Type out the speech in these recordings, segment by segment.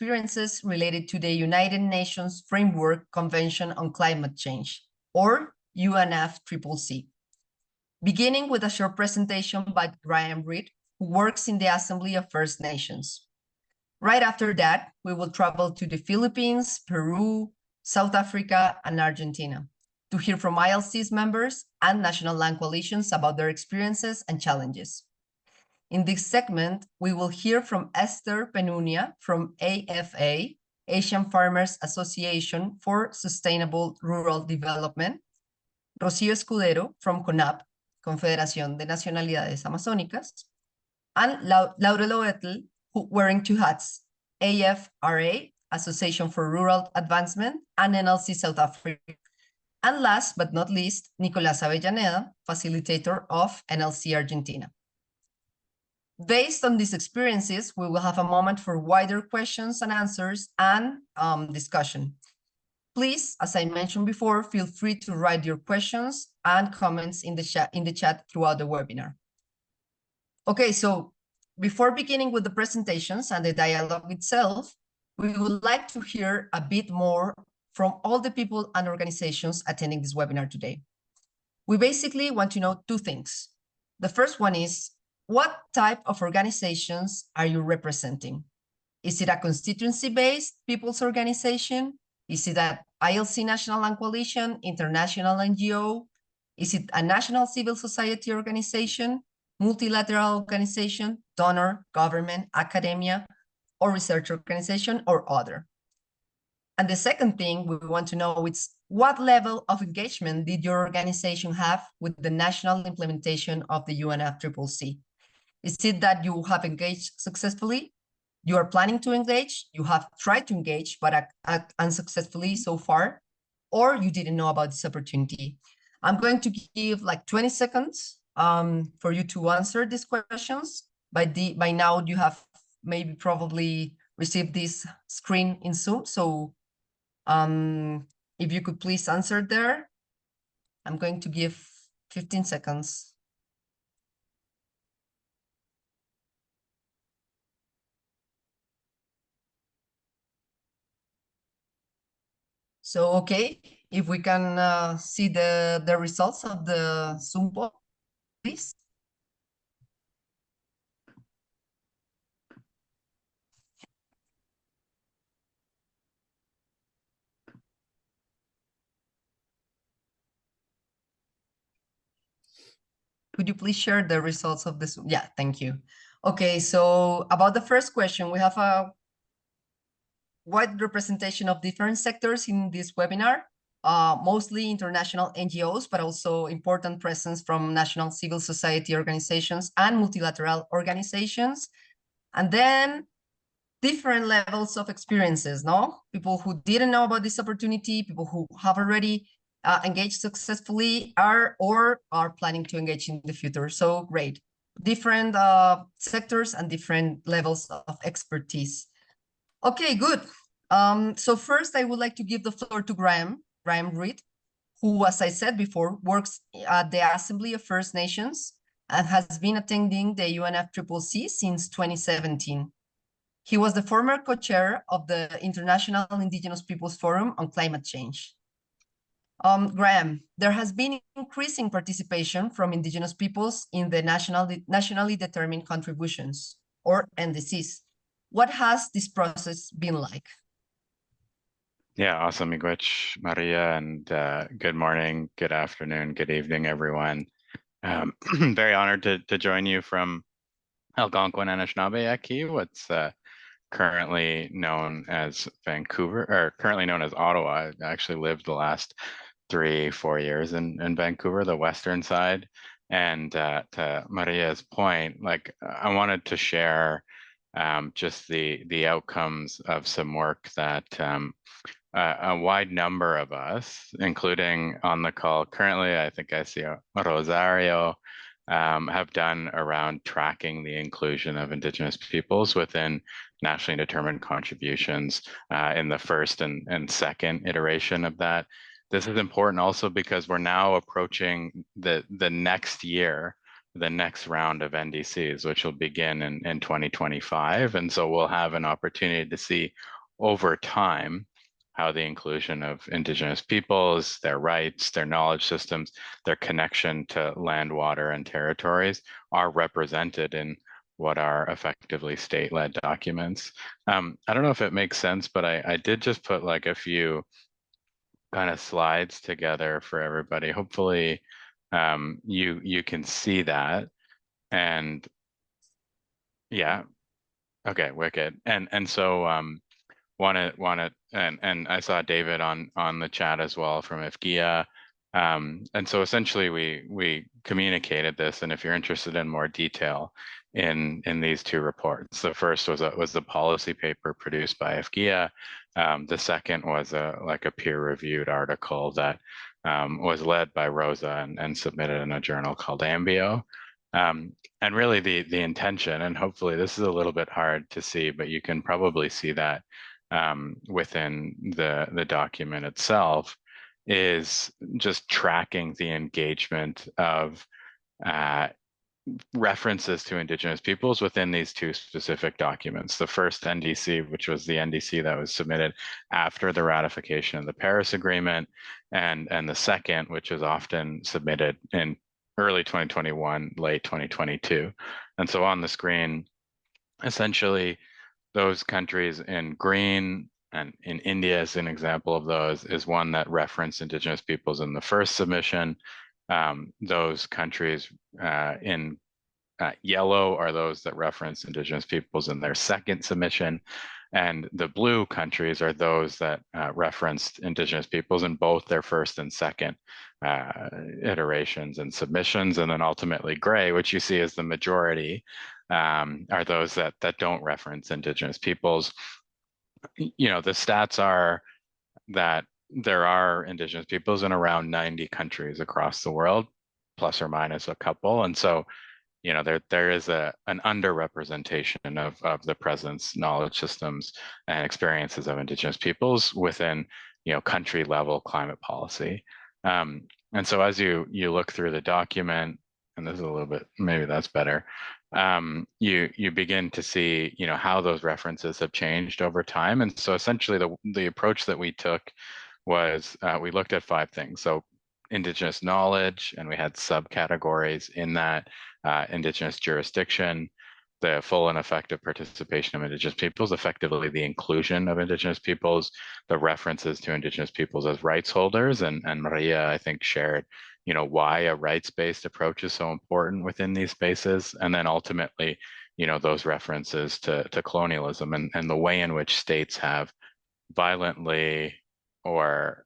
experiences related to the United Nations Framework Convention on Climate Change, or UNFCCC. Beginning with a short presentation by Graham Reed, who works in the Assembly of First Nations. Right after that, we will travel to the Philippines, Peru, South Africa, and Argentina to hear from ILC's members and national land coalitions about their experiences and challenges. In this segment, we will hear from Esther Penunia from AFA, Asian Farmers Association for Sustainable Rural Development, Rocío Escudero from CONAP, Confederación de Nacionalidades Amazónicas, and Laura Loetel, wearing two hats, AFRA, Association for Rural Advancement, and NLC South Africa. And last but not least, Nicolás Avellaneda, facilitator of NLC Argentina. Based on these experiences, we will have a moment for wider questions and answers and discussion. Please, as I mentioned before, feel free to write your questions and comments in the chat throughout the webinar. Okay, so before beginning with the presentations and the dialogue itself, we would like to hear a bit more from all the people and organizations attending this webinar today. We basically want to know two things. The first one is, what type of organizations are you representing? Is it a constituency-based people's organization? Is it an ILC National Land Coalition, international NGO? Is it a national civil society organization, multilateral organization, donor, government, academia, or research organization, or other? And the second thing we want to know is, what level of engagement did your organization have with the national implementation of the UNFCCC? Is it that you have engaged successfully? You are planning to engage, you have tried to engage, but unsuccessfully so far, or you didn't know about this opportunity? I'm going to give like 20 seconds for you to answer these questions. By now, you have maybe probably received this screen in Zoom. So if you could please answer there, I'm going to give 15 seconds. So, okay, if we can see the results of the Zoom poll, please. Could you please share the results of this? Yeah, thank you. Okay, so about the first question, we have a wide representation of different sectors in this webinar, mostly international NGOs, but also important presence from national civil society organizations and multilateral organizations. And then different levels of experiences, no? People who didn't know about this opportunity, people who have already engaged successfully or are planning to engage in the future. So great. Different sectors and different levels of expertise. Okay, good. So first, I would like to give the floor to Graham Reed, who, as I said before, works at the Assembly of First Nations and has been attending the UNFCCC since 2017. He was the former co-chair of the International Indigenous Peoples Forum on Climate Change. Graham, there has been increasing participation from Indigenous peoples in the nationally determined contributions, or NDCs. What has this process been like? Yeah, awesome, Miigwech, Maria, and good morning, good afternoon, good evening, everyone. Very honored to join you from Algonquin Anishinaabe Aki, what's currently known as Vancouver, or currently known as Ottawa. I actually lived the last 3-4 years in Vancouver, the western side. And to Maria's point, like I wanted to share just the outcomes of some work that a wide number of us, including on the call currently, I think I see Rosario, have done around tracking the inclusion of Indigenous peoples within nationally determined contributions in the first and second iteration of that. This is important also because we're now approaching the next year the next round of NDCs, which will begin in 2025. And so we'll have an opportunity to see over time how the inclusion of Indigenous peoples, their rights, their knowledge systems, their connection to land, water, and territories are represented in what are effectively state-led documents. I don't know if it makes sense, but I did just put like a few kind of slides together for everybody. Hopefully you can see that. And yeah, okay, wicked. And so wanted and I saw David on the chat as well from IFGIA. And so essentially we communicated this, and if you're interested in more detail in these two reports, the first was the policy paper produced by IFGIA. The second was like a peer-reviewed article that was led by Rosa and submitted in a journal called Ambio. And really the intention, and hopefully this is a little bit hard to see, but you can probably see that within the document itself, is just tracking the engagement of references to Indigenous peoples within these two specific documents. The first NDC, which was the NDC that was submitted after the ratification of the Paris Agreement, and the second, which is often submitted in early 2021, late 2022. And so on the screen, essentially, those countries in green, and in India as an example of those, is one that referenced Indigenous peoples in the first submission. Those countries in yellow are those that reference Indigenous peoples in their second submission. And the blue countries are those that referenced Indigenous peoples in both their first and second iterations and submissions. And then ultimately gray, which you see as the majority, are those that don't reference Indigenous peoples. You know, the stats are that there are Indigenous peoples in around 90 countries across the world, plus or minus a couple. And so, you know, there is an underrepresentation of the presence, knowledge systems, and experiences of Indigenous peoples within, you know, country level climate policy. And so as you look through the document, and this is a little bit, maybe that's better, you begin to see, you know, how those references have changed over time. And so essentially the approach that we took was we looked at 5 things. So Indigenous knowledge, and we had subcategories in that: Indigenous jurisdiction, the full and effective participation of Indigenous peoples, effectively the inclusion of Indigenous peoples, the references to Indigenous peoples as rights holders. And Maria, I think, shared, you know, why a rights-based approach is so important within these spaces. And then ultimately, you know, those references to colonialism and the way in which states have violently or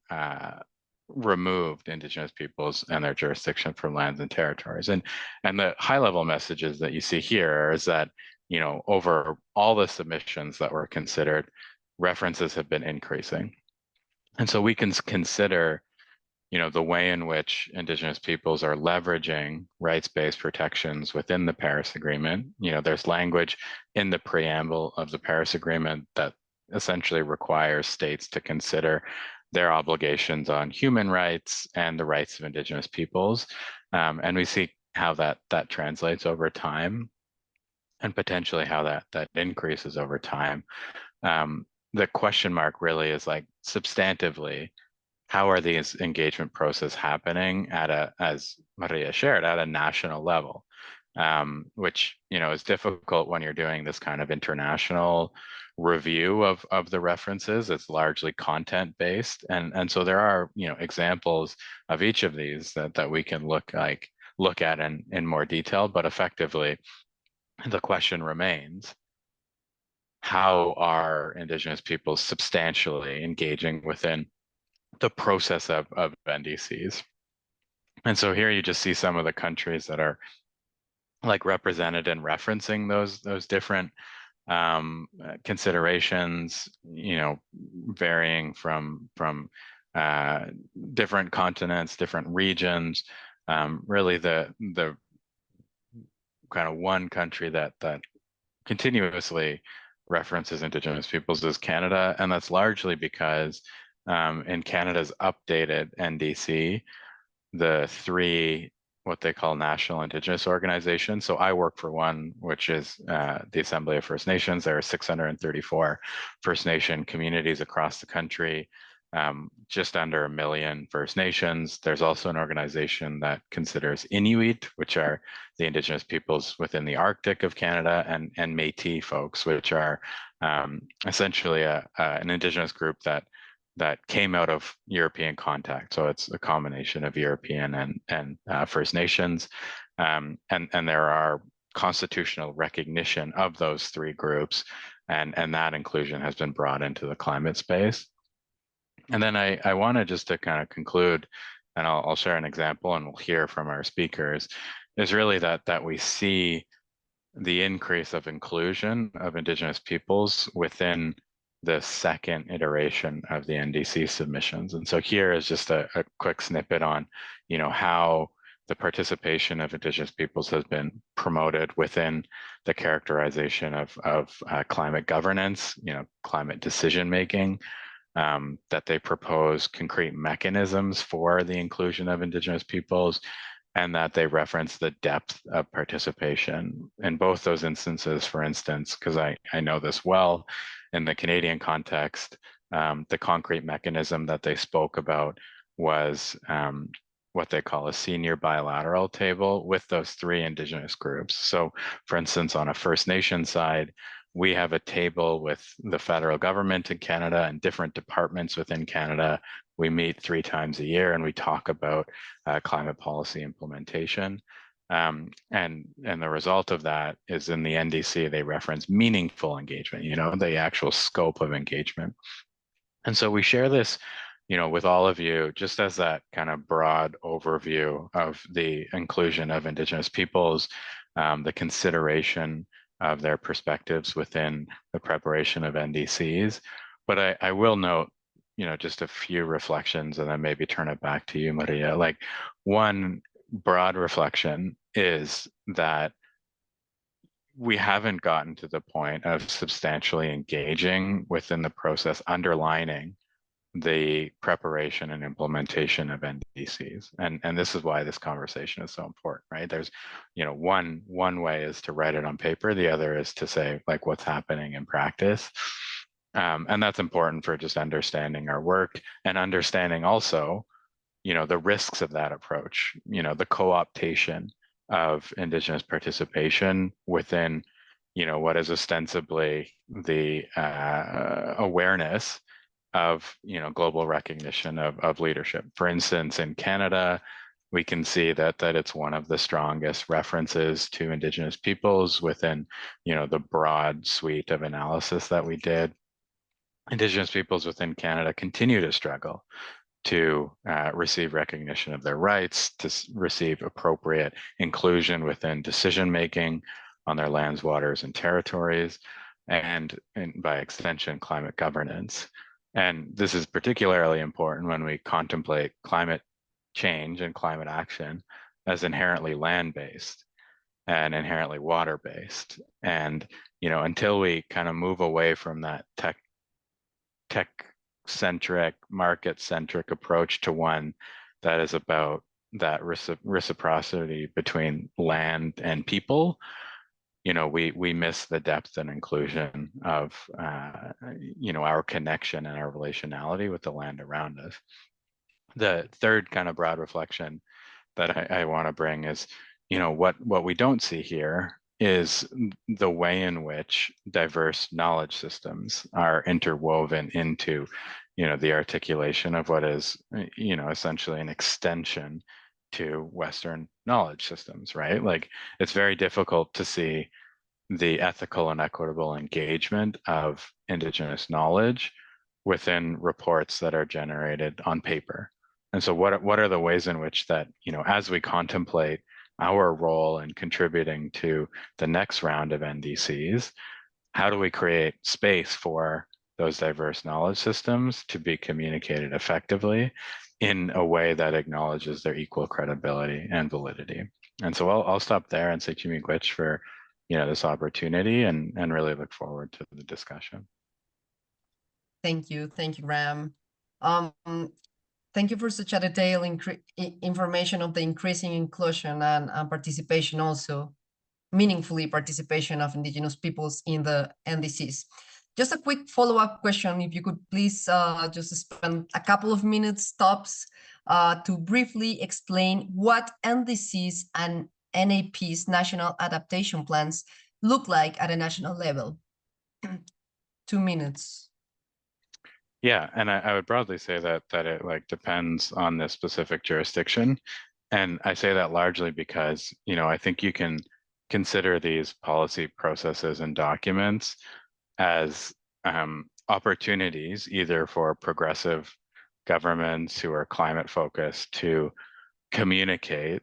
removed Indigenous peoples and their jurisdiction from lands and territories. And the high level messages that you see here is that, you know, over all the submissions that were considered, references have been increasing. And so we can consider, you know, the way in which Indigenous peoples are leveraging rights-based protections within the Paris Agreement. You know, there's language in the preamble of the Paris Agreement that essentially requires states to consider their obligations on human rights and the rights of Indigenous peoples. And we see how that translates over time, and potentially how that increases over time. The question mark really is, like, substantively, how are these engagement process happening at as Maria shared, at a national level? Which, you know, is difficult when you're doing this kind of international review of the references. It's largely content based, and so there are, you know, examples of each of these that we can look at in more detail. But effectively, the question remains: how are Indigenous peoples substantially engaging within the process of NDCs? And so here you just see some of the countries that are like represented in referencing those different considerations, you know, varying from different continents, different regions. Really the kind of one country that continuously references Indigenous peoples is Canada, and that's largely because in Canada's updated NDC, the 3 what they call national Indigenous organizations. So I work for one, which is the Assembly of First Nations. There are 634 First Nation communities across the country, just under 1 million First Nations. There's also an organization that considers Inuit, which are the Indigenous peoples within the Arctic of Canada, and Métis folks, which are essentially an Indigenous group that came out of European contact. So it's a combination of European and First Nations. And there are constitutional recognition of those three groups, and that inclusion has been brought into the climate space. And then I wanted just to kind of conclude, and I'll share an example and we'll hear from our speakers, is really that we see the increase of inclusion of Indigenous peoples within the second iteration of the NDC submissions. And so here is just a quick snippet on, how the participation of Indigenous peoples has been promoted within the characterization of climate governance, climate decision making, that they propose concrete mechanisms for the inclusion of Indigenous peoples, and that they reference the depth of participation. In both those instances, for instance, because I know this well, in the Canadian context, the concrete mechanism that they spoke about was what they call a senior bilateral table with those three Indigenous groups. So for instance, on a First Nation side, we have a table with the federal government in Canada and different departments within Canada. We meet 3 times a year and we talk about climate policy implementation. And the result of that is in the NDC, they reference meaningful engagement, the actual scope of engagement. And so we share this, with all of you, just as that kind of broad overview of the inclusion of Indigenous peoples, the consideration of their perspectives within the preparation of NDCs. But I will note, just a few reflections and then maybe turn it back to you, Maria. Like, one broad reflection is that we haven't gotten to the point of substantially engaging within the process underlining the preparation and implementation of NDCs. And this is why this conversation is so important, right? There's, one way is to write it on paper. The other is to say, like, what's happening in practice. And that's important for just understanding our work and understanding also, the risks of that approach, the co-optation of Indigenous participation within, what is ostensibly the awareness of, global recognition of leadership. For instance, in Canada, we can see that it's one of the strongest references to Indigenous peoples within, the broad suite of analysis that we did. Indigenous peoples within Canada continue to struggle to receive recognition of their rights, to receive appropriate inclusion within decision-making on their lands, waters, and territories, and by extension, climate governance. And this is particularly important when we contemplate climate change and climate action as inherently land-based and inherently water-based. And, until we kind of move away from that tech-centric, market-centric approach to one that is about that reciprocity between land and people, we miss the depth and inclusion of, our connection and our relationality with the land around us. The third kind of broad reflection that I want to bring is, what we don't see here is the way in which diverse knowledge systems are interwoven into, the articulation of what is, essentially an extension to Western knowledge systems, right? Like, it's very difficult to see the ethical and equitable engagement of Indigenous knowledge within reports that are generated on paper. And so what are the ways in which that, as we contemplate our role in contributing to the next round of NDCs, how do we create space for those diverse knowledge systems to be communicated effectively in a way that acknowledges their equal credibility and validity? And so I'll stop there and say Chimigwich for this opportunity and really look forward to the discussion. Thank you, Graham. Thank you for such a detailed information of the increasing inclusion and participation, also meaningfully participation of Indigenous peoples in the NDCs. Just a quick follow-up question, if you could please just spend a couple of minutes tops to briefly explain what NDCs and NAP's national adaptation plans look like at a national level. 2 minutes. Yeah, and I would broadly say that it like depends on the specific jurisdiction. And I say that largely because, I think you can consider these policy processes and documents as opportunities either for progressive governments who are climate focused to communicate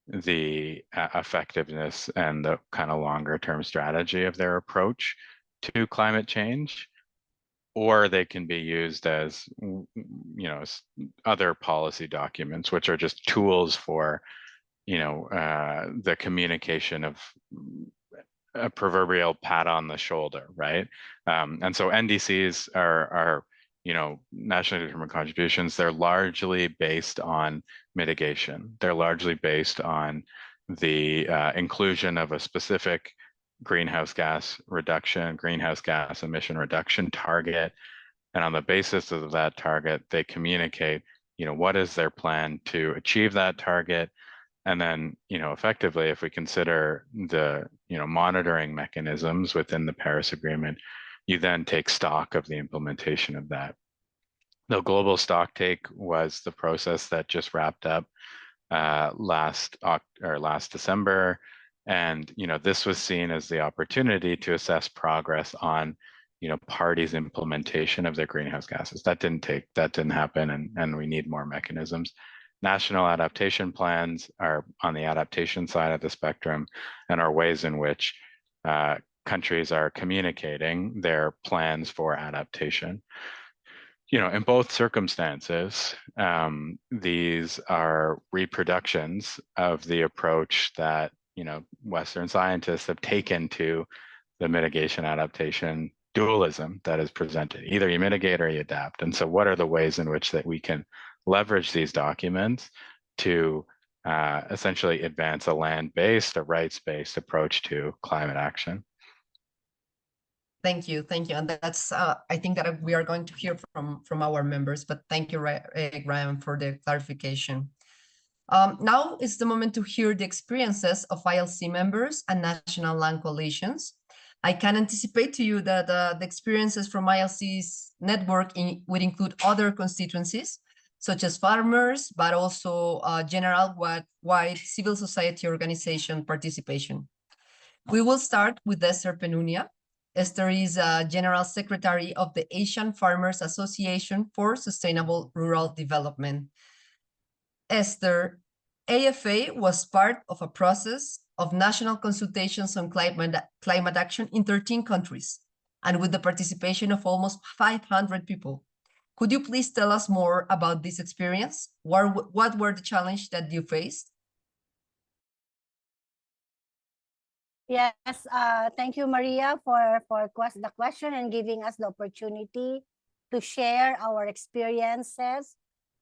the effectiveness and the kind of longer term strategy of their approach to climate change, or they can be used as other policy documents, which are just tools for the communication of a proverbial pat on the shoulder, right? And so NDCs are nationally determined contributions. They're largely based on mitigation. They're largely based on the inclusion of a specific greenhouse gas emission reduction target. And on the basis of that target, they communicate, what is their plan to achieve that target? And then, effectively, if we consider the, monitoring mechanisms within the Paris Agreement, you then take stock of the implementation of that. The global stock take was the process that just wrapped up last December. And, this was seen as the opportunity to assess progress on, parties' implementation of their greenhouse gases. That didn't happen, and we need more mechanisms. National adaptation plans are on the adaptation side of the spectrum and are ways in which countries are communicating their plans for adaptation. In both circumstances, these are reproductions of the approach that, Western scientists have taken to the mitigation adaptation dualism that is presented. Either you mitigate or you adapt. And so what are the ways in which that we can leverage these documents to essentially advance a land-based, a rights-based approach to climate action? Thank you. And that's, I think that we are going to hear from our members, but thank you, Graham, for the clarification. Now is the moment to hear the experiences of ILC members and national land coalitions. I can anticipate to you that the experiences from ILC's network would include other constituencies, such as farmers, but also general-wide civil society organization participation. We will start with Esther Penunia. Esther is General Secretary of the Asian Farmers Association for Sustainable Rural Development. Esther, AFA was part of a process of national consultations on climate action in 13 countries, and with the participation of almost 500 people. Could you please tell us more about this experience? What were the challenges that you faced? Yes, thank you, Maria, for the question and giving us the opportunity to share our experiences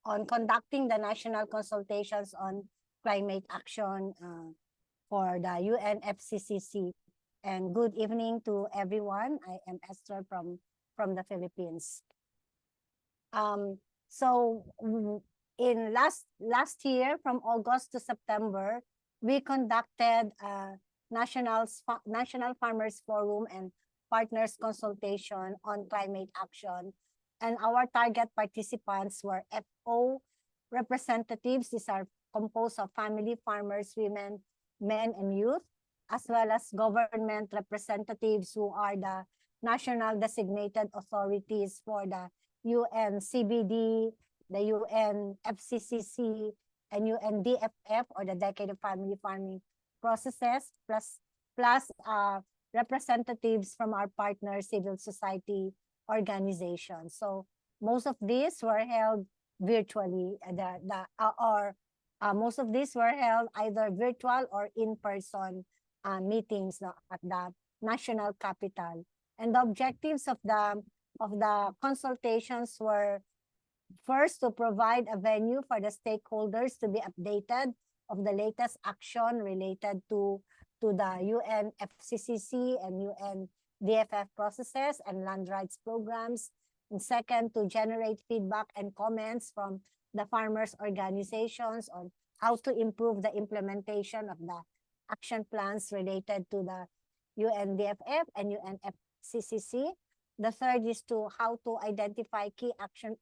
on conducting the national consultations on climate action for the Unfccc. And good evening to everyone. I am Esther from the Philippines. So in last year, from August to September, we conducted National Farmers Forum and Partners Consultation on Climate Action. And our target participants were FO representatives. These are composed of family farmers, women, men, and youth, as well as government representatives who are the national designated authorities for the UNCBD, the Unfccc, and UNDFF, or the Decade of Family Farming Processes, plus representatives from our partner civil society organizations. So most of these were held virtually, most of these were held either virtual or in-person meetings at the national capital. And the objectives of the consultations were, First, to provide a venue for the stakeholders to be updated of the latest action related to the UNFCCC and UNDFF processes and land rights programs. And second, to generate feedback and comments from the farmers' organizations on how to improve the implementation of the action plans related to the UNDFF and UNFCCC. The third is to identify key action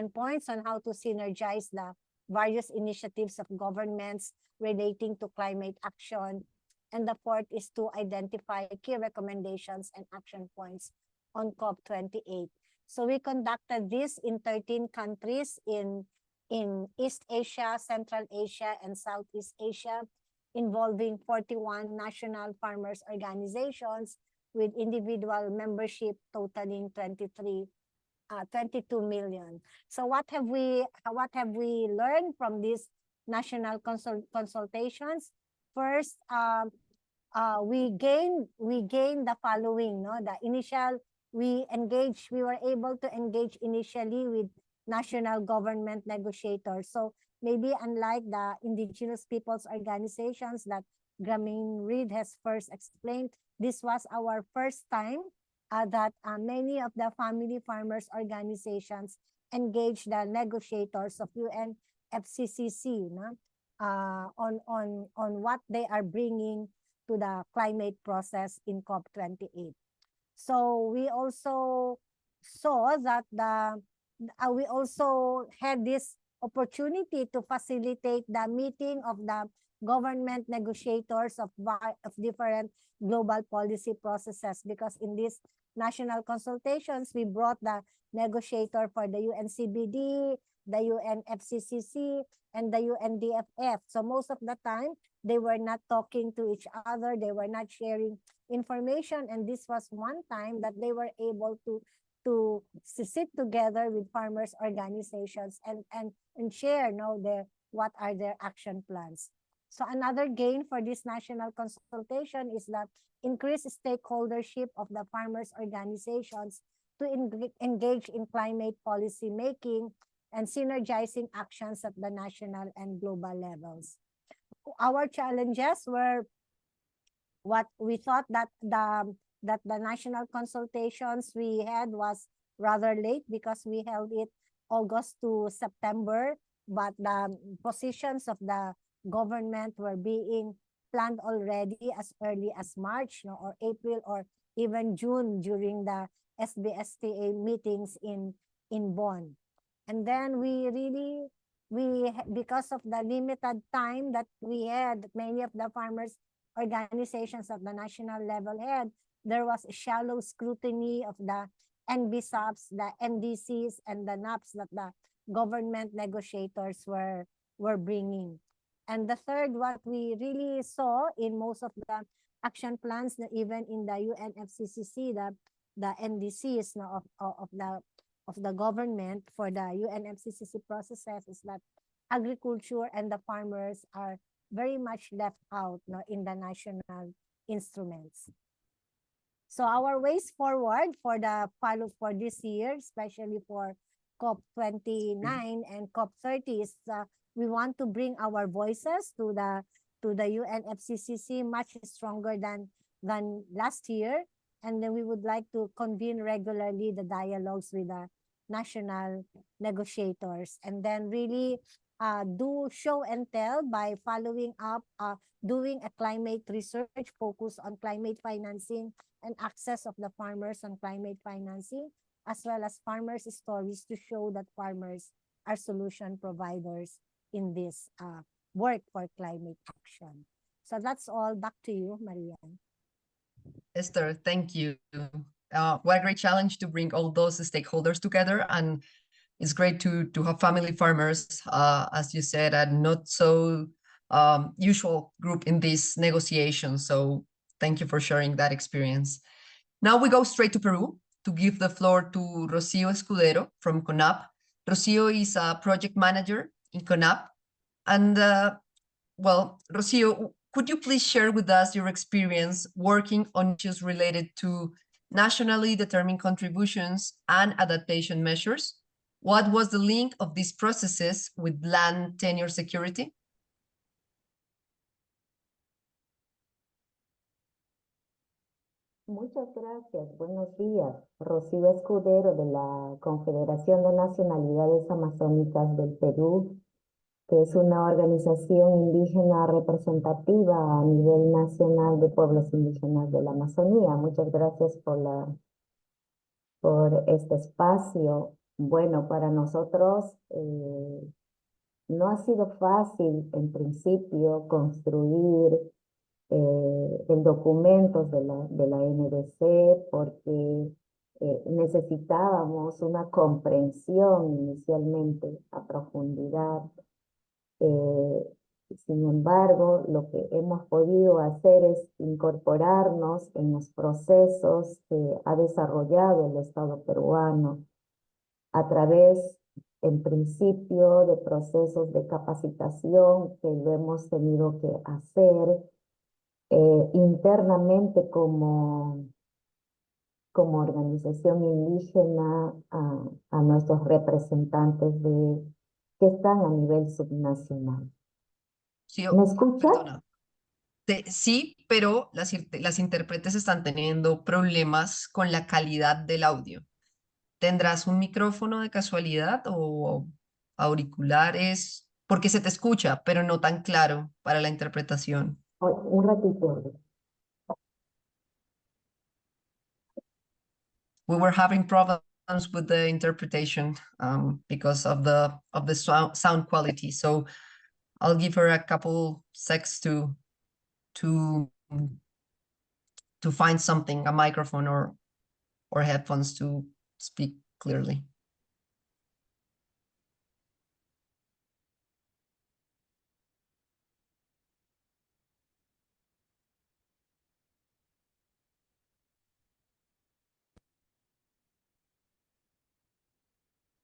points on how to synergize the various initiatives of governments relating to climate action. And the fourth is to identify key recommendations and action points on COP28. So we conducted this in 13 countries in East Asia, Central Asia, and Southeast Asia, involving 41 national farmers organizations with individual membership totaling 22 million. So what have we learned from these national consultations? First, we gained the following. We were able to engage initially with national government negotiators. So maybe unlike the Indigenous Peoples organizations that Gramin Reed has first explained, this was our first time that many of the family farmers organizations engaged the negotiators of UNFCCC on what they are bringing to the climate process in COP28. So we also saw that we also had this opportunity to facilitate the meeting of the government negotiators of different global policy processes, because in these national consultations, we brought the negotiator for the UNCBD, the UNFCCC, and the UNDFF. So most of the time, they were not talking to each other, they were not sharing information, and this was one time that they were able to sit together with farmers organizations and share what are their action plans. So another gain for this national consultation is that increased stakeholdership of the farmers organizations to engage in climate policy making and synergizing actions at the national and global levels. Our challenges were what we thought that the national consultations we had was rather late, because we held it August to September, but the positions of the government were being planned already as early as March, or April, or even June during the SBSTA meetings in Bonn. And then because of the limited time that we had, many of the farmers organizations at the national level had, there was a shallow scrutiny of the NBSOPs, the NDCs, and the NAPs that the government negotiators were bringing. And the third, what we really saw in most of the action plans, even in the UNFCCC, the NDCs of the government for the UNFCCC processes, is that agriculture and the farmers are very much left out in the national instruments. So our ways forward for this year, especially for COP29 and COP30, is we want to bring our voices to the UNFCCC much stronger than last year, and then we would like to convene regularly the dialogues with the national negotiators, and then really do show and tell by following up, doing a climate research focus on climate financing and access of the farmers on climate financing, as well as farmers' stories to show that farmers are solution providers in this work for climate action. So that's all. Back to you, Marianne. Esther, thank you. What a great challenge to bring all those stakeholders together. And it's great to have family farmers, as you said, a not so usual group in this negotiation. So thank you for sharing that experience. Now we go straight to Peru to give the floor to Rocio Escudero from CONAP. Rocio is a project manager in CONAP. And well, Rocio, could you please share with us your experience working on issues related to nationally determined contributions, and adaptation measures? What was the link of these processes with land tenure security? Muchas gracias. Buenos días. Rocío Escudero de la Confederación de Nacionalidades Amazónicas del Perú, que es una organización indígena representativa a nivel nacional de pueblos indígenas de la Amazonía. Muchas gracias por este espacio. Bueno, para nosotros no ha sido fácil en principio construir en documentos de la NDC porque necesitábamos una comprensión inicialmente a profundidad. Sin embargo, lo que hemos podido hacer es incorporarnos en los procesos que ha desarrollado el Estado peruano a través, en principio, de procesos de capacitación que lo hemos tenido que hacer internamente como organización indígena a nuestros representantes que están a nivel subnacional. Sí, ¿Me escucha? perdona. Sí, pero las intérpretes están teniendo problemas con la calidad del audio. ¿Tendrás un micrófono de casualidad o auriculares? Porque se te escucha, pero no tan claro para la interpretación. Un ratito. We were having problems with the interpretation because of the sound quality. So I'll give her a couple seconds to find something, a microphone or headphones to speak clearly.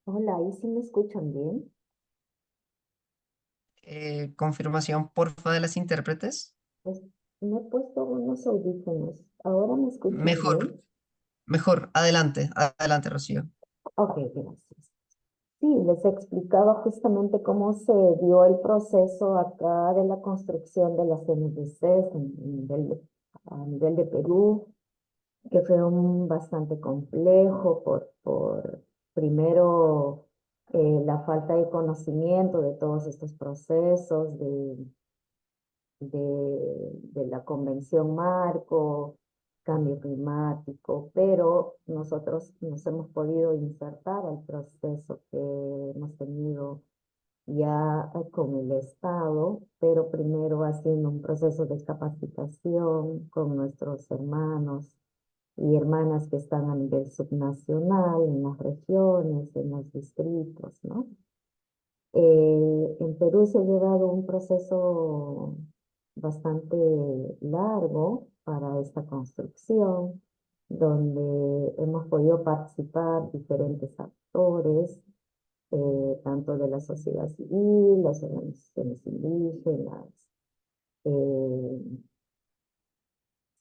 Hola, ¿ahí sí me escuchan bien? Confirmación, porfa, de las intérpretes. Pues me he puesto unos audífonos. ¿Ahora me escuchan Mejor, bien? mejor. Adelante, adelante, Rocío. Ok, gracias. Sí, les explicaba justamente cómo se dio el proceso acá de la construcción de las NDCs a nivel de Perú, que fue bastante complejo por primero la falta de conocimiento de todos estos procesos de la Convención Marco, cambio climático, pero nosotros nos hemos podido insertar al proceso que hemos tenido ya con el Estado, pero primero haciendo un proceso de capacitación con nuestros hermanos y hermanas que están a nivel subnacional, en las regiones, en los distritos, ¿no? En Perú se ha llevado un proceso bastante largo para esta construcción, donde hemos podido participar diferentes actores, tanto de la sociedad civil, las organizaciones indígenas.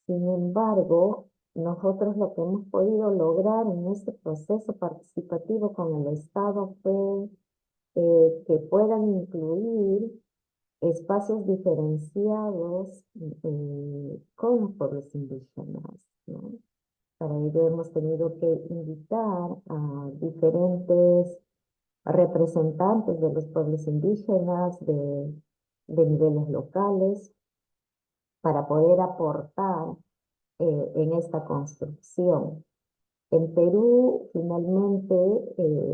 Sin embargo, nosotros lo que hemos podido lograr en este proceso participativo con el Estado fue que puedan incluir espacios diferenciados con los pueblos indígenas, ¿no? Para ello hemos tenido que invitar a diferentes representantes de los pueblos indígenas de niveles locales para poder aportar en esta construcción. En Perú, finalmente,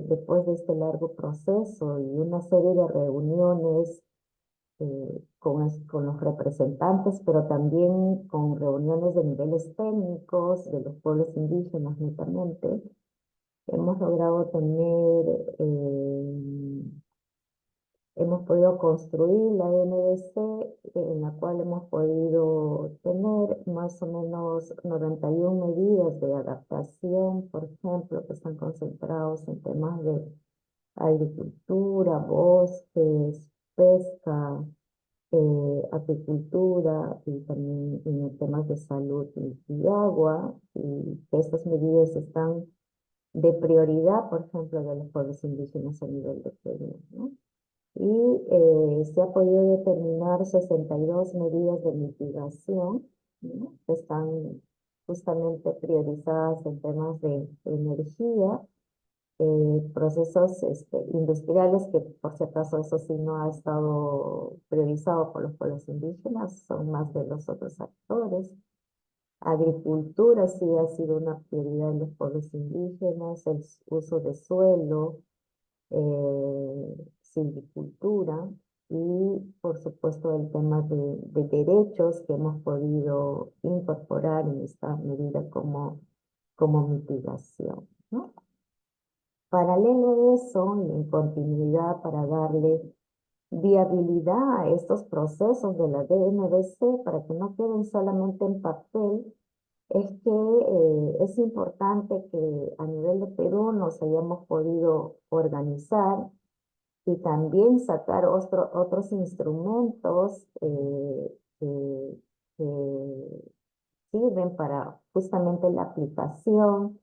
después de este largo proceso y una serie de reuniones con los representantes, pero también con reuniones de niveles técnicos de los pueblos indígenas netamente, hemos logrado hemos podido construir la NDC, en la cual hemos podido tener más o menos 91 medidas de adaptación, por ejemplo, que están concentrados en temas de agricultura, bosques, pesca, apicultura y también en temas de salud y agua, y que estas medidas están de prioridad, por ejemplo, de los pueblos indígenas a nivel de Perú, ¿no? Y se ha podido determinar 62 medidas de mitigación, ¿no? Que están justamente priorizadas en temas de energía, procesos industriales, que por si acaso eso sí no ha estado priorizado por los pueblos indígenas, son más de los otros actores. Agricultura sí ha sido una prioridad de los pueblos indígenas, el uso de suelo, silvicultura y por supuesto el tema de derechos que hemos podido incorporar en esta medida como mitigación, ¿no? Paralelo a eso, y en continuidad para darle viabilidad a estos procesos de la DNDC para que no queden solamente en papel, es que es importante que a nivel de Perú nos hayamos podido organizar y también sacar otros instrumentos que sirven para justamente la aplicación,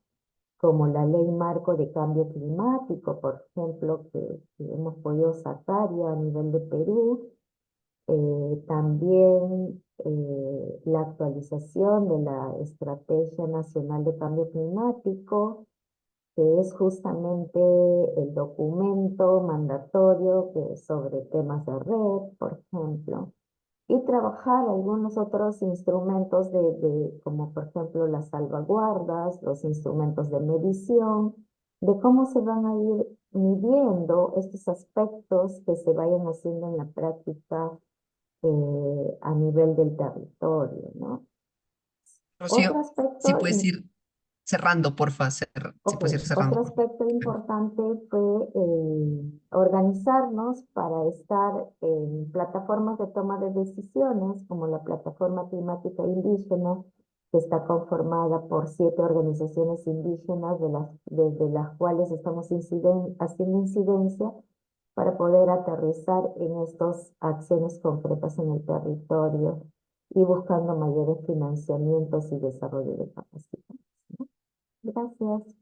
como la Ley Marco de Cambio Climático, por ejemplo, que hemos podido sacar ya a nivel de Perú. También la actualización de la Estrategia Nacional de Cambio Climático, que es justamente el documento mandatorio sobre temas de red, por ejemplo, y trabajar algunos otros instrumentos como por ejemplo las salvaguardas, los instrumentos de medición, de cómo se van a ir midiendo estos aspectos que se vayan haciendo en la práctica a nivel del territorio, ¿no? Otro Rocío, si aspecto, puedes ir cerrando, porfa, si ok, puedes ir cerrando. otro aspecto importante fue organizarnos para estar en plataformas de toma de decisiones, como la Plataforma Climática Indígena, que está conformada por 7 organizaciones indígenas, desde las cuales estamos haciendo incidencia para poder aterrizar en estas acciones concretas en el territorio y buscando mayores financiamientos y desarrollo de capacidad, ¿no? Gracias.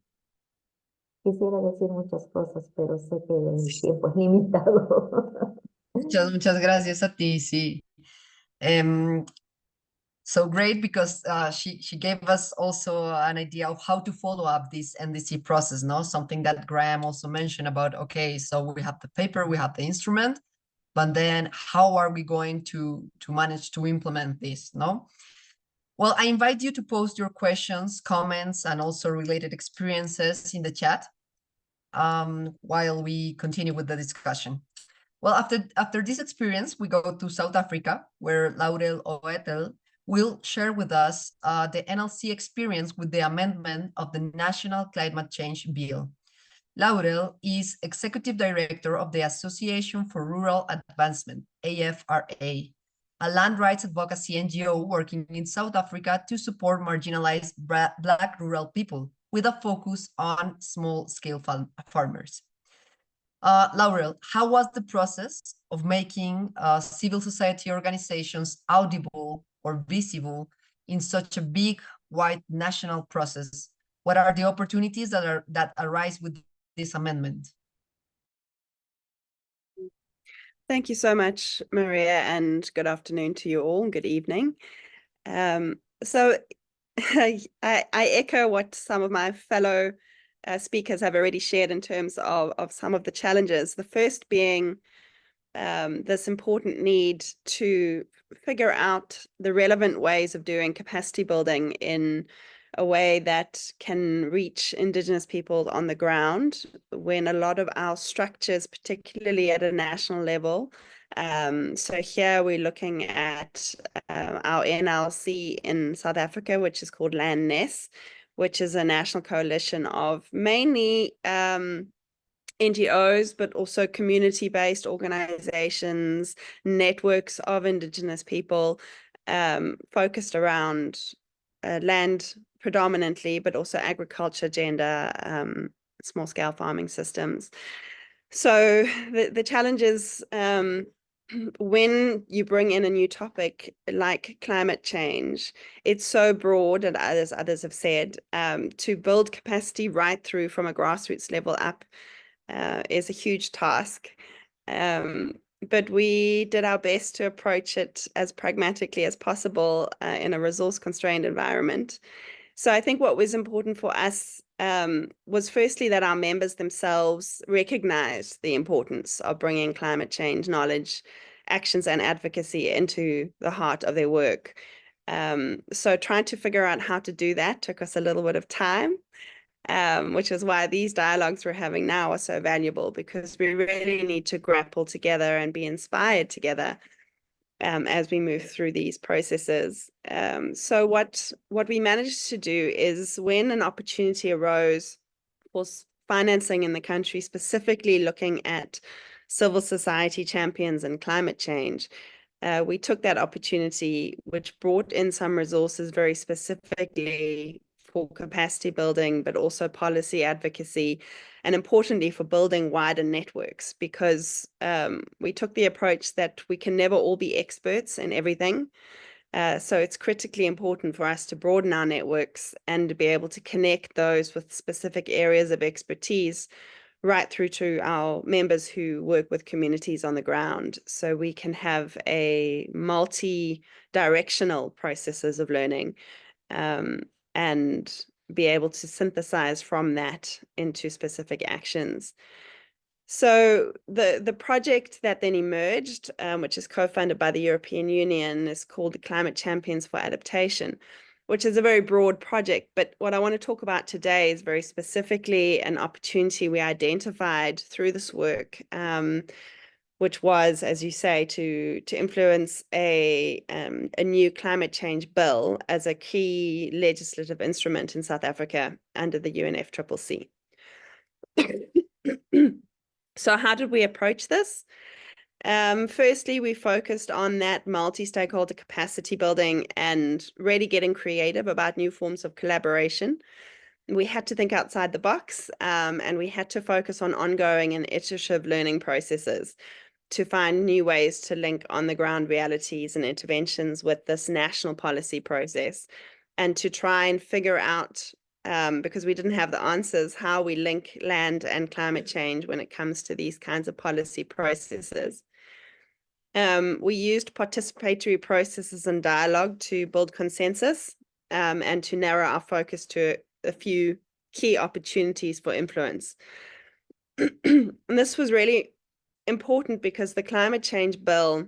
Quisiera decir muchas cosas, pero sé que el tiempo es limitado. Muchas gracias a ti, sí. Um, so great because she gave us also an idea of how to follow up this NDC process, no? Something that Graham also mentioned about, okay, so we have the paper, we have the instrument, but then how are we going to manage to implement this, no? Well, I invite you to post your questions, comments, and also related experiences in the chat while we continue with the discussion. Well, after this experience, we go to South Africa, where Laurel Oetel will share with us the NLC experience with the amendment of the National Climate Change Bill. Laurel is Executive Director of the Association for Rural Advancement, AFRA, a land rights advocacy NGO working in South Africa to support marginalized Black rural people with a focus on small-scale farmers. Laurel, how was the process of making civil society organizations audible or visible in such a big, wide national process? What are the opportunities that arise with this amendment? Thank you so much, Maria, and good afternoon to you all, and good evening. So I echo what some of my fellow speakers have already shared in terms of some of the challenges. The first being this important need to figure out the relevant ways of doing capacity building in a way that can reach Indigenous people on the ground when a lot of our structures, particularly at a national level. So here we're looking at our NLC in South Africa, which is called LandNess, which is a national coalition of mainly NGOs, but also community-based organizations, networks of Indigenous people focused around land predominantly, but also agriculture, gender, small-scale farming systems. So the challenges when you bring in a new topic like climate change, it's so broad, and others have said, to build capacity right through from a grassroots level up is a huge task. But we did our best to approach it as pragmatically as possible in a resource-constrained environment. So I think what was important for us was firstly that our members themselves recognized the importance of bringing climate change knowledge, actions, and advocacy into the heart of their work. So trying to figure out how to do that took us a little bit of time, which is why these dialogues we're having now are so valuable, because we really need to grapple together and be inspired together as we move through these processes. So what we managed to do is, when an opportunity arose for financing in the country, specifically looking at civil society champions and climate change, we took that opportunity, which brought in some resources very specifically for capacity building, but also policy advocacy, and importantly for building wider networks, because we took the approach that we can never all be experts in everything. So it's critically important for us to broaden our networks and to be able to connect those with specific areas of expertise right through to our members who work with communities on the ground, so we can have a multi-directional processes of learning and be able to synthesize from that into specific actions. So the project that then emerged, which is co-funded by the European Union, is called the Climate Champions for Adaptation, which is a very broad project. But what I want to talk about today is very specifically an opportunity we identified through this work, which was, as you say, to influence a new climate change bill as a key legislative instrument in South Africa under the Unfccc. So how did we approach this? Firstly, we focused on that multi-stakeholder capacity building and really getting creative about new forms of collaboration. We had to think outside the box, and we had to focus on ongoing and iterative learning processes to find new ways to link on-the-ground realities and interventions with this national policy process, and to try and figure out, because we didn't have the answers, how we link land and climate change when it comes to these kinds of policy processes. We used participatory processes and dialogue to build consensus and to narrow our focus to a few key opportunities for influence. And this was really important because the climate change bill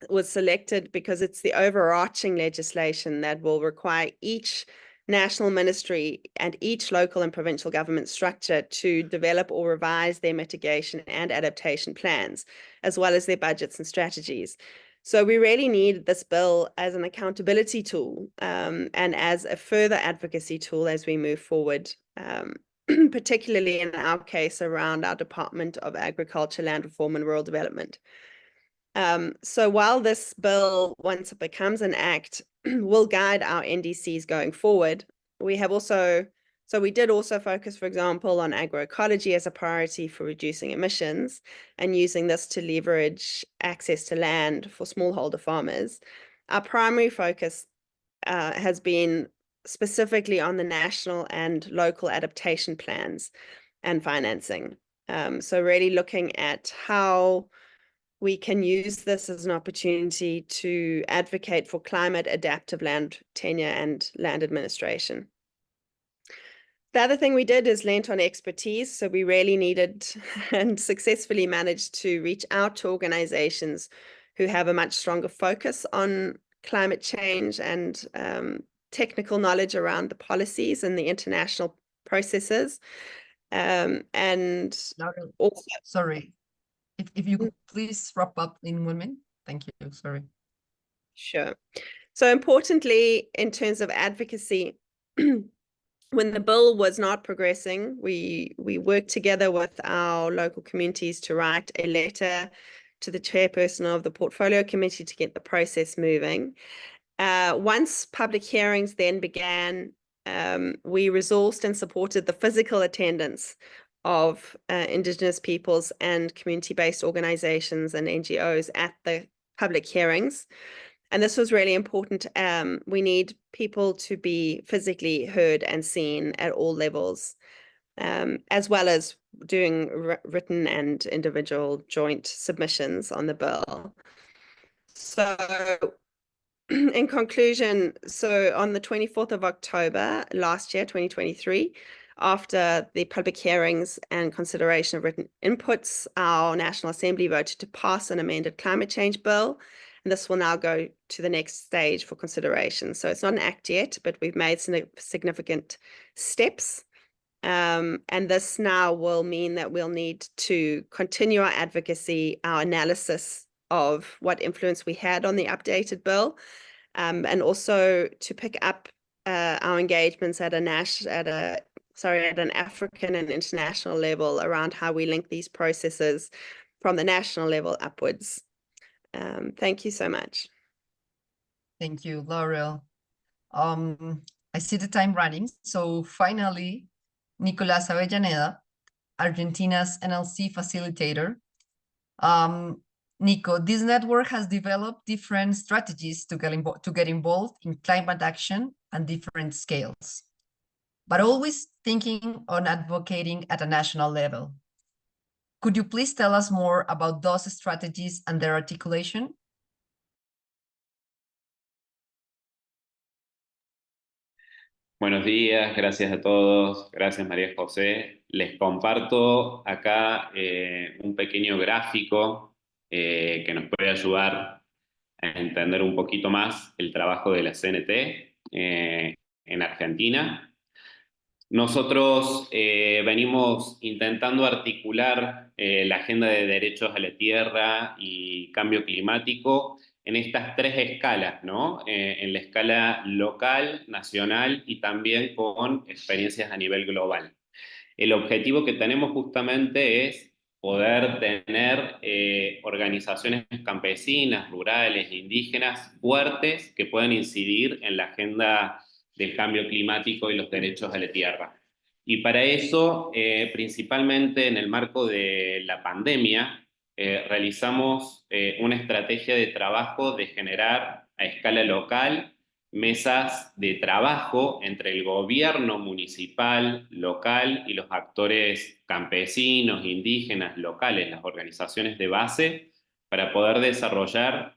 was selected because it's the overarching legislation that will require each national ministry and each local and provincial government structure to develop or revise their mitigation and adaptation plans, as well as their budgets and strategies. So we really need this bill as an accountability tool and as a further advocacy tool as we move forward, particularly in our case around our Department of Agriculture, Land Reform and Rural Development. So while this bill, once it becomes an act, will guide our NDCs going forward, we did also focus, for example, on agroecology as a priority for reducing emissions and using this to leverage access to land for smallholder farmers. Our primary focus has been specifically on the national and local adaptation plans and financing. So really looking at how we can use this as an opportunity to advocate for climate adaptive land tenure and land administration. The other thing we did is lent on expertise. So we really needed and successfully managed to reach out to organizations who have a much stronger focus on climate change and technical knowledge around the policies and the international processes. And also, sorry, if you could please wrap up in 1 minute. Thank you. Sorry. Sure. So importantly, in terms of advocacy, when the bill was not progressing, we worked together with our local communities to write a letter to the chairperson of the portfolio committee to get the process moving. Once public hearings then began, we resourced and supported the physical attendance of Indigenous peoples and community-based organizations and NGOs at the public hearings. And this was really important. We need people to be physically heard and seen at all levels, as well as doing written and individual joint submissions on the bill. So in conclusion, so on the 24th of October last year, 2023, after the public hearings and consideration of written inputs, our National Assembly voted to pass an amended climate change bill. And this will now go to the next stage for consideration. So it's not an act yet, but we've made significant steps. And this now will mean that we'll need to continue our advocacy, our analysis of what influence we had on the updated bill, and also to pick up our engagements at an African and international level around how we link these processes from the national level upwards. Thank you so much. Thank you, Laurel. I see the time running. So finally, Nicolás Avellaneda, Argentina's NLC facilitator. Nico, this network has developed different strategies to get involved in climate action and different scales, but always thinking on advocating at a national level. Could you please tell us more about those strategies and their articulation? Buenos días, gracias a todos, gracias María José. Les comparto acá un pequeño gráfico que nos puede ayudar a entender un poquito más el trabajo de la CNT en Argentina. Nosotros venimos intentando articular la agenda de derechos a la tierra y cambio climático en estas tres escalas, ¿no? En la escala local, nacional y también con experiencias a nivel global. El objetivo que tenemos justamente es poder tener organizaciones campesinas, rurales, indígenas fuertes que puedan incidir en la agenda del cambio climático y los derechos a la tierra. Y para eso, principalmente en el marco de la pandemia, realizamos una estrategia de trabajo de generar a escala local mesas de trabajo entre el gobierno municipal, local y los actores campesinos, indígenas, locales, las organizaciones de base, para poder desarrollar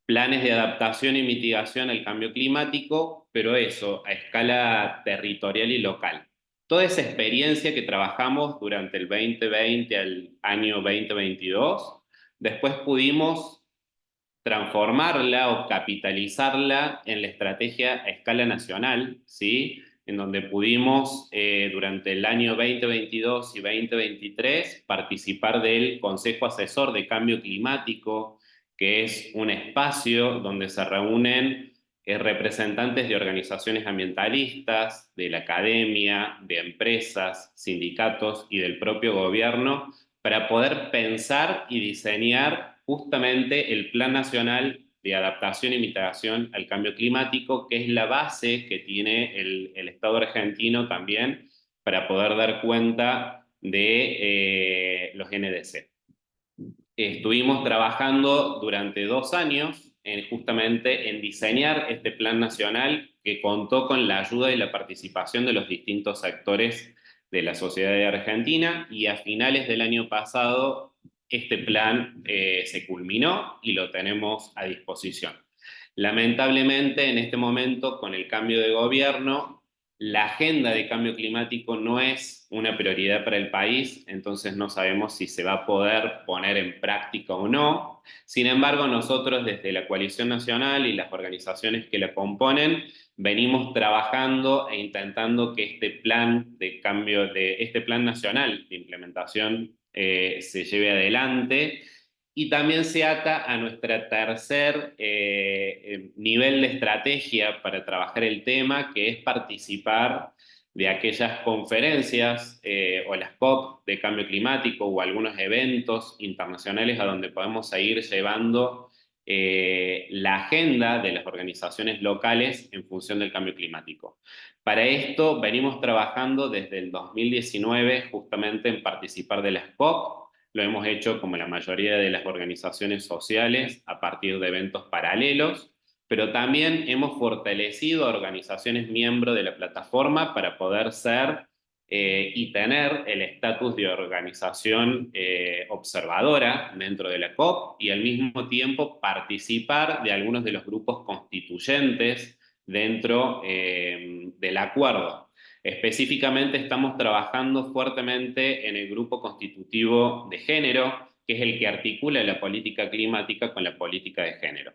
planes de adaptación y mitigación al cambio climático, pero eso, a escala territorial y local. Toda esa experiencia que trabajamos durante el 2020 al año 2022, después pudimos transformarla o capitalizarla en la estrategia a escala nacional, ¿sí? En donde pudimos durante el año 2022 y 2023 participar del Consejo Asesor de Cambio Climático, que es un espacio donde se reúnen representantes de organizaciones ambientalistas, de la academia, de empresas, sindicatos y del propio gobierno para poder pensar y diseñar justamente el Plan Nacional de Adaptación y Mitigación al Cambio Climático, que es la base que tiene el Estado argentino también para poder dar cuenta de los NDC. Estuvimos trabajando durante 2 años justamente en diseñar este plan nacional que contó con la ayuda y la participación de los distintos actores de la sociedad de Argentina, y a finales del año pasado este plan se culminó y lo tenemos a disposición. Lamentablemente, en este momento, con el cambio de gobierno, la agenda de cambio climático no es una prioridad para el país, entonces no sabemos si se va a poder poner en práctica o no. Sin embargo, nosotros desde la Coalición Nacional y las organizaciones que la componen, venimos trabajando e intentando que este plan de cambio, este plan nacional de implementación se lleve adelante, y también se ata a nuestra tercer nivel de estrategia para trabajar el tema, que es participar de aquellas conferencias o las COP de cambio climático o algunos eventos internacionales a donde podemos seguir llevando la agenda de las organizaciones locales en función del cambio climático. Para esto venimos trabajando desde el 2019 justamente en participar de las COP. Lo hemos hecho como la mayoría de las organizaciones sociales a partir de eventos paralelos, pero también hemos fortalecido a organizaciones miembros de la plataforma para poder ser y tener el estatus de organización observadora dentro de la COP y al mismo tiempo participar de algunos de los grupos constituyentes dentro del acuerdo. Específicamente estamos trabajando fuertemente en el grupo constitutivo de género, que es el que articula la política climática con la política de género.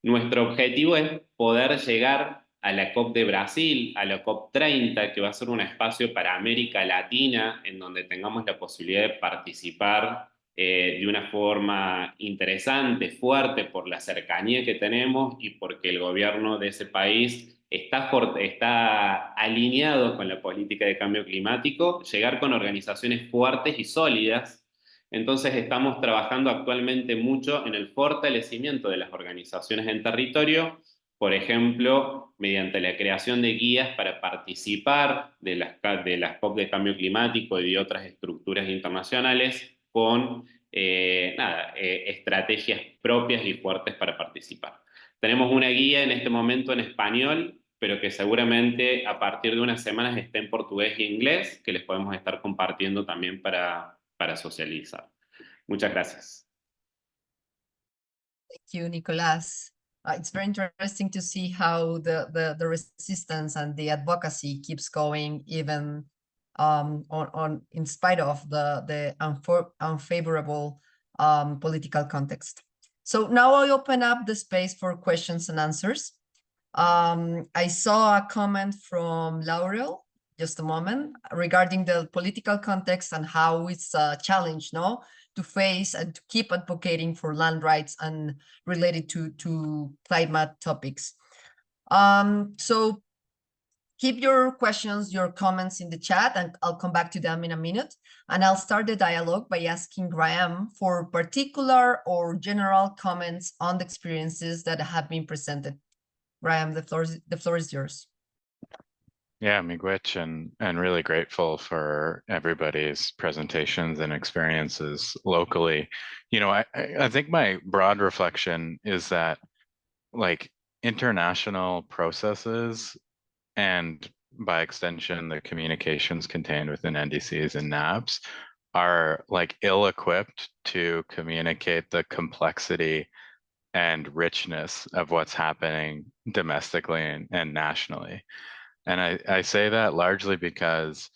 Nuestro objetivo es poder llegar a la COP de Brasil, a la COP 30, que va a ser un espacio para América Latina, en donde tengamos la posibilidad de participar de una forma interesante, fuerte, por la cercanía que tenemos y porque el gobierno de ese país está alineado con la política de cambio climático, llegar con organizaciones fuertes y sólidas. Entonces estamos trabajando actualmente mucho en el fortalecimiento de las organizaciones en territorio, por ejemplo, mediante la creación de guías para participar de las COP de cambio climático y de otras estructuras internacionales con estrategias propias y fuertes para participar. Tenemos una guía en este momento en español, pero que seguramente a partir de unas semanas esté en portugués y inglés, que les podemos estar compartiendo también para socializar. Muchas gracias. Thank you, Nicolás. It's very interesting to see how the resistance and the advocacy keeps going, even in spite of the unfavorable political context. So now I open up the space for questions and answers. I saw a comment from Laurel just a moment regarding the political context and how it's a challenge, no, to face and to keep advocating for land rights and related to climate topics. So keep your questions, your comments in the chat, and I'll come back to them in a minute. And I'll start the dialogue by asking Graham for particular or general comments on the experiences that have been presented. Graham, the floor is yours. Yeah, miigwech, and really grateful for everybody's presentations and experiences locally. You know, I think my broad reflection is that, like, international processes and by extension the communications contained within NDCs and NABs are like ill-equipped to communicate the complexity and richness of what's happening domestically and nationally. And I say that largely because,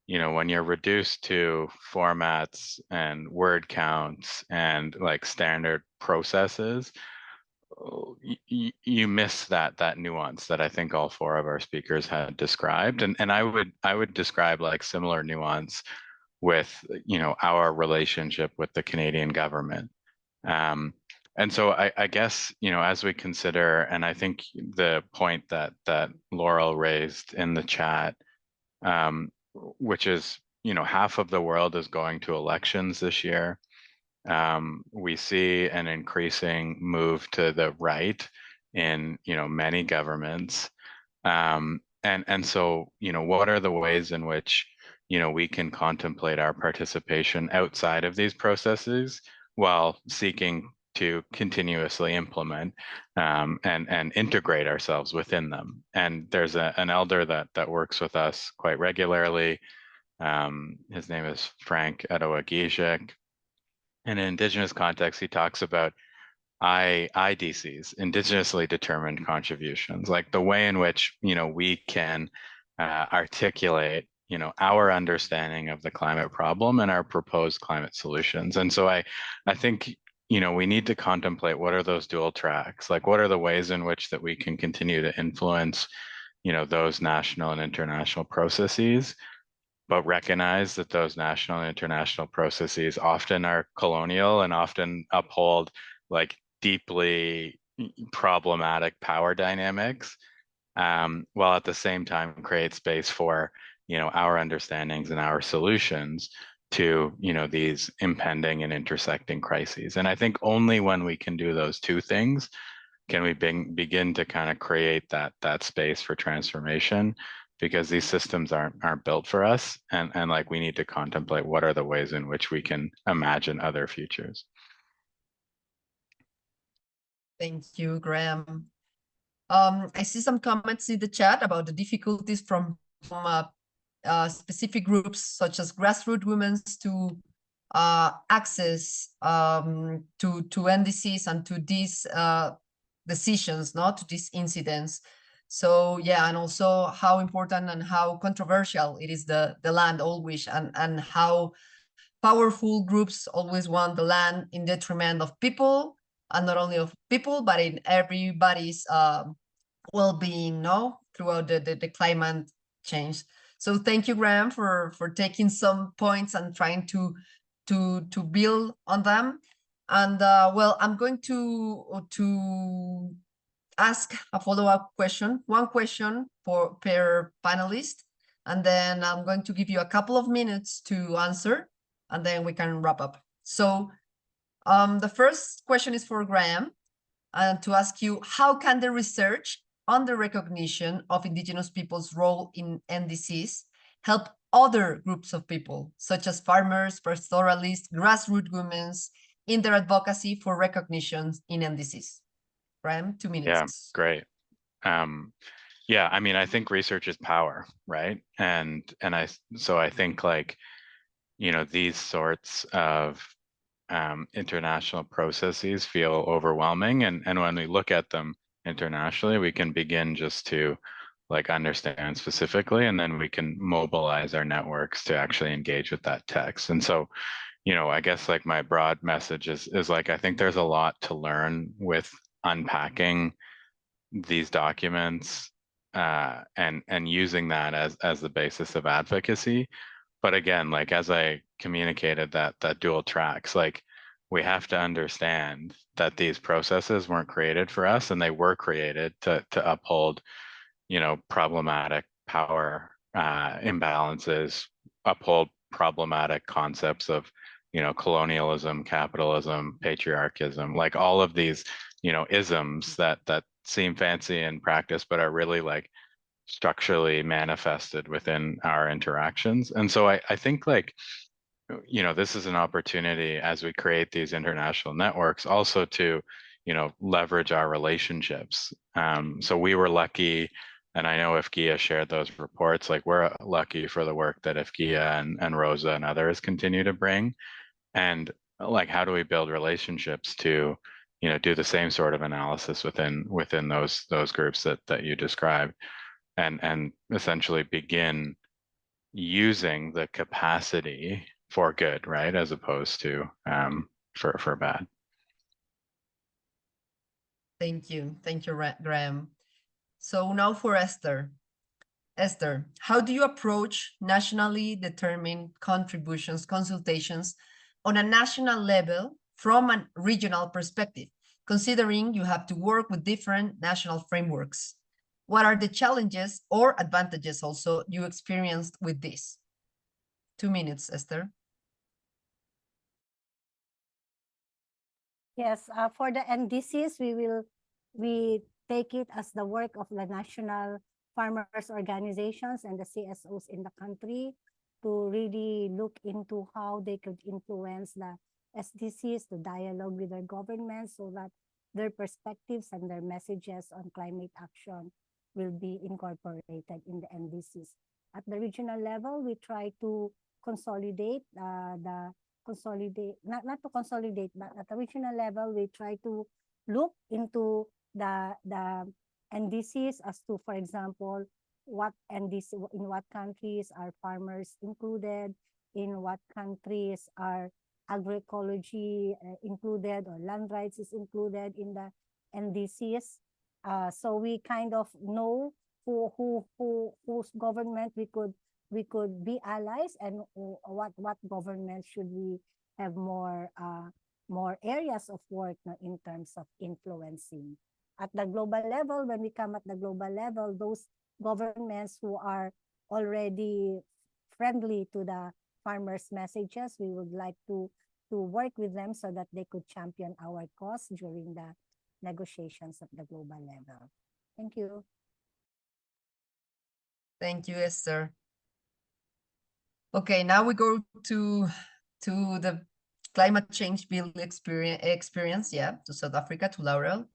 you know, when you're reduced to formats and word counts and like standard processes, you miss that nuance that I think all four of our speakers had described. And I would describe like similar nuance with, you know, our relationship with the Canadian government. And so I guess, you know, as we consider, and I think the point that Laurel raised in the chat, which is, you know, half of the world is going to elections this year. We see an increasing move to the right in, you know, many governments. And so, you know, what are the ways in which, you know, we can contemplate our participation outside of these processes while seeking to continuously implement and integrate ourselves within them. And there's an elder that works with us quite regularly. His name is Frank Adowagijek. In an Indigenous context, he talks about IDCs, indigenously determined contributions, like the way in which, you know, we can articulate, you know, our understanding of the climate problem and our proposed climate solutions. And so I think, you know, we need to contemplate what are those dual tracks, like what are the ways in which that we can continue to influence, you know, those national and international processes, but recognize that those national and international processes often are colonial and often uphold like deeply problematic power dynamics, while at the same time create space for, you know, our understandings and our solutions to, you know, these impending and intersecting crises. And I think only when we can do those two things can we begin to kind of create that space for transformation because these systems aren't built for us, and like we need to contemplate what are the ways in which we can imagine other futures. Thank you, Graham. I see some comments in the chat about the difficulties from specific groups such as grassroots women to access to NDCs and to these decisions, not to these incidents. So yeah, and also how important and how controversial it is the land always, and how powerful groups always want the land in detriment of people, and not only of people, but in everybody's well-being, no, throughout the climate change. So thank you, Graham, for taking some points and trying to build on them. And well, I'm going to ask a follow-up question, one question per panelist, and then I'm going to give you a couple of minutes to answer, and then we can wrap up. So the first question is for Graham, and to ask you, how can the research on the recognition of Indigenous peoples' role in NDCs help other groups of people, such as farmers, pastoralists, grassroots women, in their advocacy for recognition in NDCs? Graham, 2 minutes. Yeah, great. Yeah, I mean, I think research is power, right? And so I think, like, you know, these sorts of international processes feel overwhelming, and when we look at them internationally, we can begin just to like understand specifically, and then we can mobilize our networks to actually engage with that text. And so, you know, I guess like my broad message is like, I think there's a lot to learn with unpacking these documents and using that as the basis of advocacy. But again, like as I communicated, that dual tracks, like we have to understand that these processes weren't created for us, and they were created to uphold, you know, problematic power imbalances, uphold problematic concepts of, you know, colonialism, capitalism, patriarchism, like all of these, you know, isms that seem fancy in practice, but are really like structurally manifested within our interactions. And so I think, like, you know, this is an opportunity as we create these international networks also to, you know, leverage our relationships. So we were lucky, and I know IFGIA shared those reports, like we're lucky for the work that IFGIA and Rosa and others continue to bring. And like, how do we build relationships to, you know, do the same sort of analysis within those groups that you described, and essentially begin using the capacity for good, right, as opposed to for bad. Thank you, Graham. So now for Esther. Esther, how do you approach nationally determined contributions consultations on a national level from a regional perspective, considering you have to work with different national frameworks? What are the challenges or advantages also you experienced with this? 2 minutes, Esther. Yes, for the NDCs, we take it as the work of the national farmers organizations and the CSOs in the country to really look into how they could influence the SDCs to dialogue with their governments so that their perspectives and their messages on climate action will be incorporated in the NDCs. At the regional level, we try to consolidate not to consolidate, but at the regional level, we try to look into the NDCs as to, for example, what NDC, in what countries are farmers included, in what countries are agroecology included, or land rights is included in the NDCs. So we kind of know whose government we could be allies, and what government should we have more areas of work in terms of influencing. At the global level, when we come at the global level, those governments who are already friendly to the farmers' messages, we would like to work with them so that they could champion our cause during the negotiations at the global level. Thank you. Thank you, Esther. Okay, now we go to the climate change bill experience, yeah, to South Africa, to Laurel.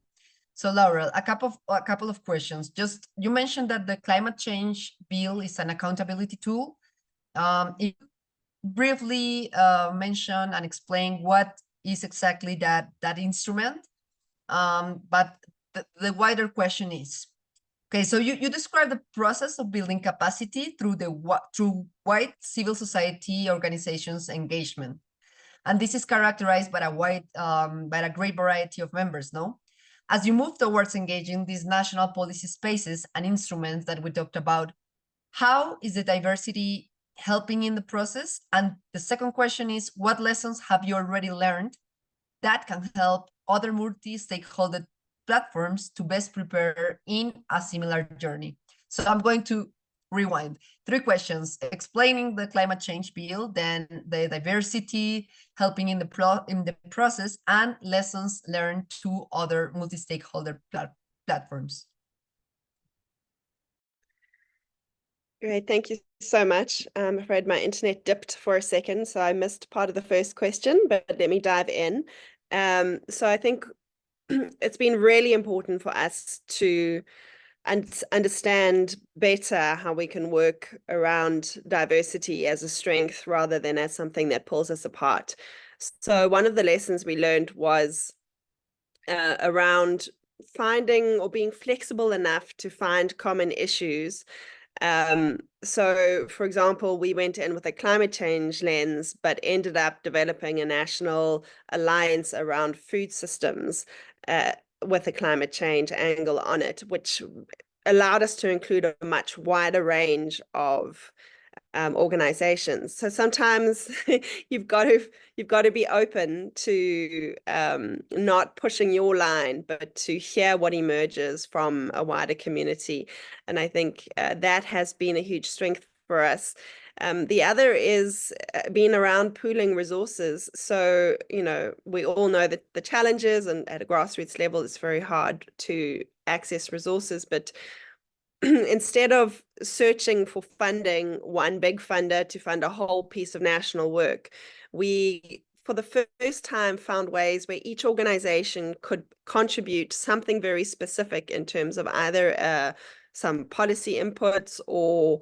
So Laurel, a couple of questions. Just, you mentioned that the climate change bill is an accountability tool. If you briefly mention and explain what is exactly that instrument. But the wider question is, okay, so you describe the process of building capacity through through wide civil society organizations engagement. And this is characterized by a great variety of members, no? As you move towards engaging these national policy spaces and instruments that we talked about, how is the diversity helping in the process? And the second question is, what lessons have you already learned that can help other multi-stakeholder platforms to best prepare in a similar journey? So I'm going to rewind. 3 questions: explaining the climate change bill, then the diversity, helping in the process, and lessons learned to other multi-stakeholder platforms. Great, thank you so much. I'm afraid my internet dipped for a second, so I missed part of the first question, but let me dive in. So I think it's been really important for us to understand better how we can work around diversity as a strength rather than as something that pulls us apart. So one of the lessons we learned was around finding or being flexible enough to find common issues. So, for example, we went in with a climate change lens, but ended up developing a national alliance around food systems with a climate change angle on it, which allowed us to include a much wider range of organizations. So sometimes you've got to be open to not pushing your line, but to hear what emerges from a wider community. And I think that has been a huge strength for us. The other is being around pooling resources. So, we all know that the challenges, and at a grassroots level, it's very hard to access resources, but instead of searching for funding, one big funder to fund a whole piece of national work, we, for the first time, found ways where each organization could contribute something very specific in terms of either some policy inputs or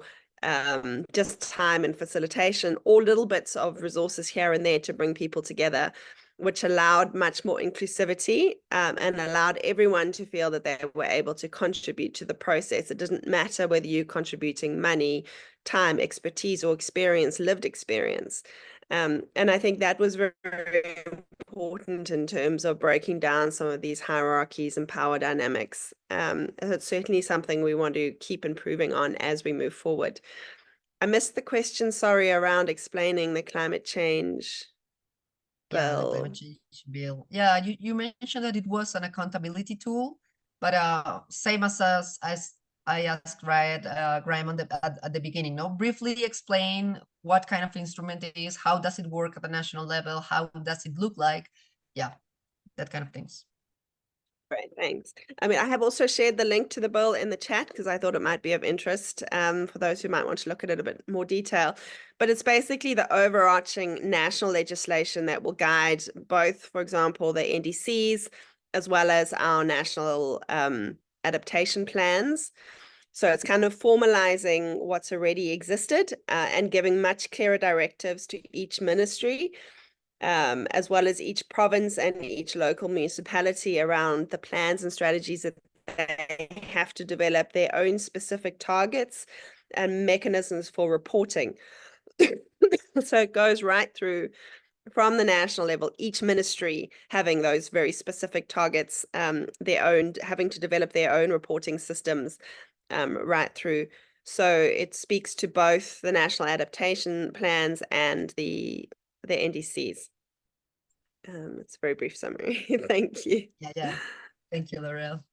just time and facilitation, or little bits of resources here and there to bring people together, which allowed much more inclusivity and allowed everyone to feel that they were able to contribute to the process. It doesn't matter whether you're contributing money, time, expertise, or experience, lived experience. And I think that was very, very important in terms of breaking down some of these hierarchies and power dynamics. It's certainly something we want to keep improving on as we move forward. I missed the question, sorry, around explaining the climate change bill. Yeah, the climate change bill. Yeah, you mentioned that it was an accountability tool, but same as I asked Graham at the beginning. No, briefly explain what kind of instrument it is, how does it work at the national level, how does it look like? Yeah, that kind of things. Great, thanks. I mean, I have also shared the link to the bill in the chat because I thought it might be of interest for those who might want to look at it in a bit more detail. But it's basically the overarching national legislation that will guide both, for example, the NDCs as well as our national adaptation plans. So it's kind of formalizing what's already existed and giving much clearer directives to each ministry, as well as each province and each local municipality around the plans and strategies that they have to develop, their own specific targets and mechanisms for reporting. So it goes right through from the national level, each ministry having those very specific targets, their own, having to develop their own reporting systems right through. So it speaks to both the national adaptation plans and the NDCs. It's a very brief summary. Thank you. Yeah. Thank you, Laurel.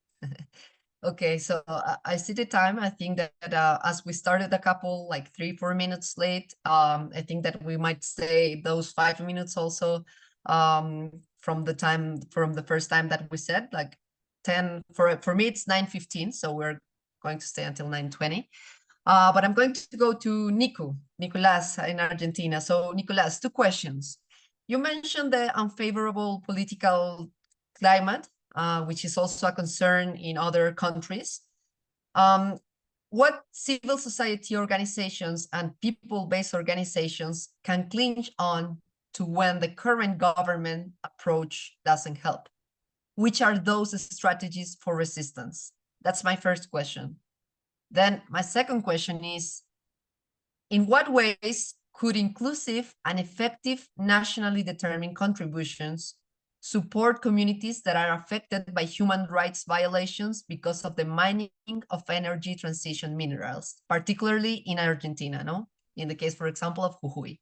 Okay, so I see the time. I think that as we started a couple, like 3-4 minutes late, I think that we might stay those 5 minutes also from the first time that we said, like 10, for me, it's 9:15, so we're going to stay until 9:20. But I'm going to go to Nicolas in Argentina. So Nicolas, two questions. You mentioned the unfavorable political climate, which is also a concern in other countries. What civil society organizations and people-based organizations can cling on to when the current government approach doesn't help? Which are those strategies for resistance? That's my first question. Then my second question is, in what ways could inclusive and effective nationally determined contributions support communities that are affected by human rights violations because of the mining of energy transition minerals, particularly in Argentina, no? In the case, for example, of Jujuy.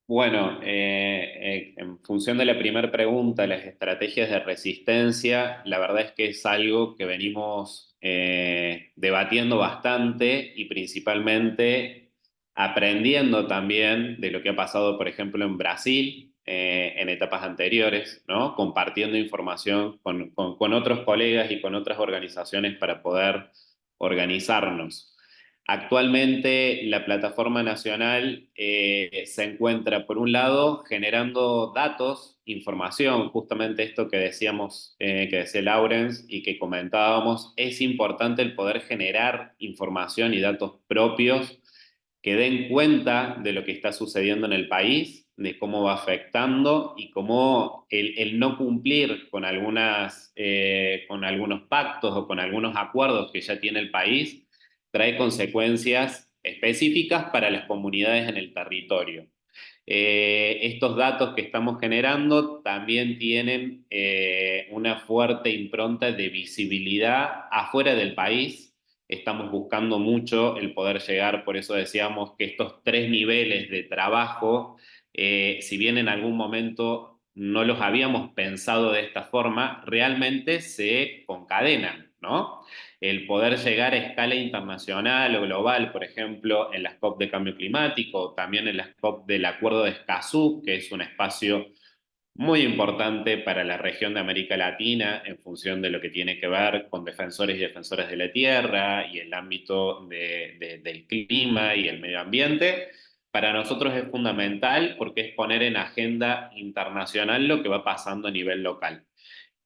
Bueno, en función de la primera pregunta, las estrategias de resistencia, la verdad es que es algo que venimos debatiendo bastante y principalmente aprendiendo también de lo que ha pasado, por ejemplo, en Brasil en etapas anteriores, ¿no? Compartiendo información con otros colegas y con otras organizaciones para poder organizarnos. Actualmente la plataforma nacional se encuentra, por un lado, generando datos, información, justamente esto que decíamos, que decía Lawrence y que comentábamos, es importante el poder generar información y datos propios que den cuenta de lo que está sucediendo en el país, de cómo va afectando y cómo el no cumplir con con algunos pactos o con algunos acuerdos que ya tiene el país trae consecuencias específicas para las comunidades en el territorio. Estos datos que estamos generando también tienen una fuerte impronta de visibilidad afuera del país. Estamos buscando mucho el poder llegar, por eso decíamos que estos 3 niveles de trabajo, si bien en algún momento no los habíamos pensado de esta forma, realmente se concadenan, ¿no? El poder llegar a escala internacional o global, por ejemplo, en las COP de cambio climático, también en las COP del Acuerdo de Escazú, que es un espacio muy importante para la región de América Latina en función de lo que tiene que ver con defensores y defensoras de la tierra y el ámbito del clima y el medio ambiente. Para nosotros es fundamental porque es poner en agenda internacional lo que va pasando a nivel local.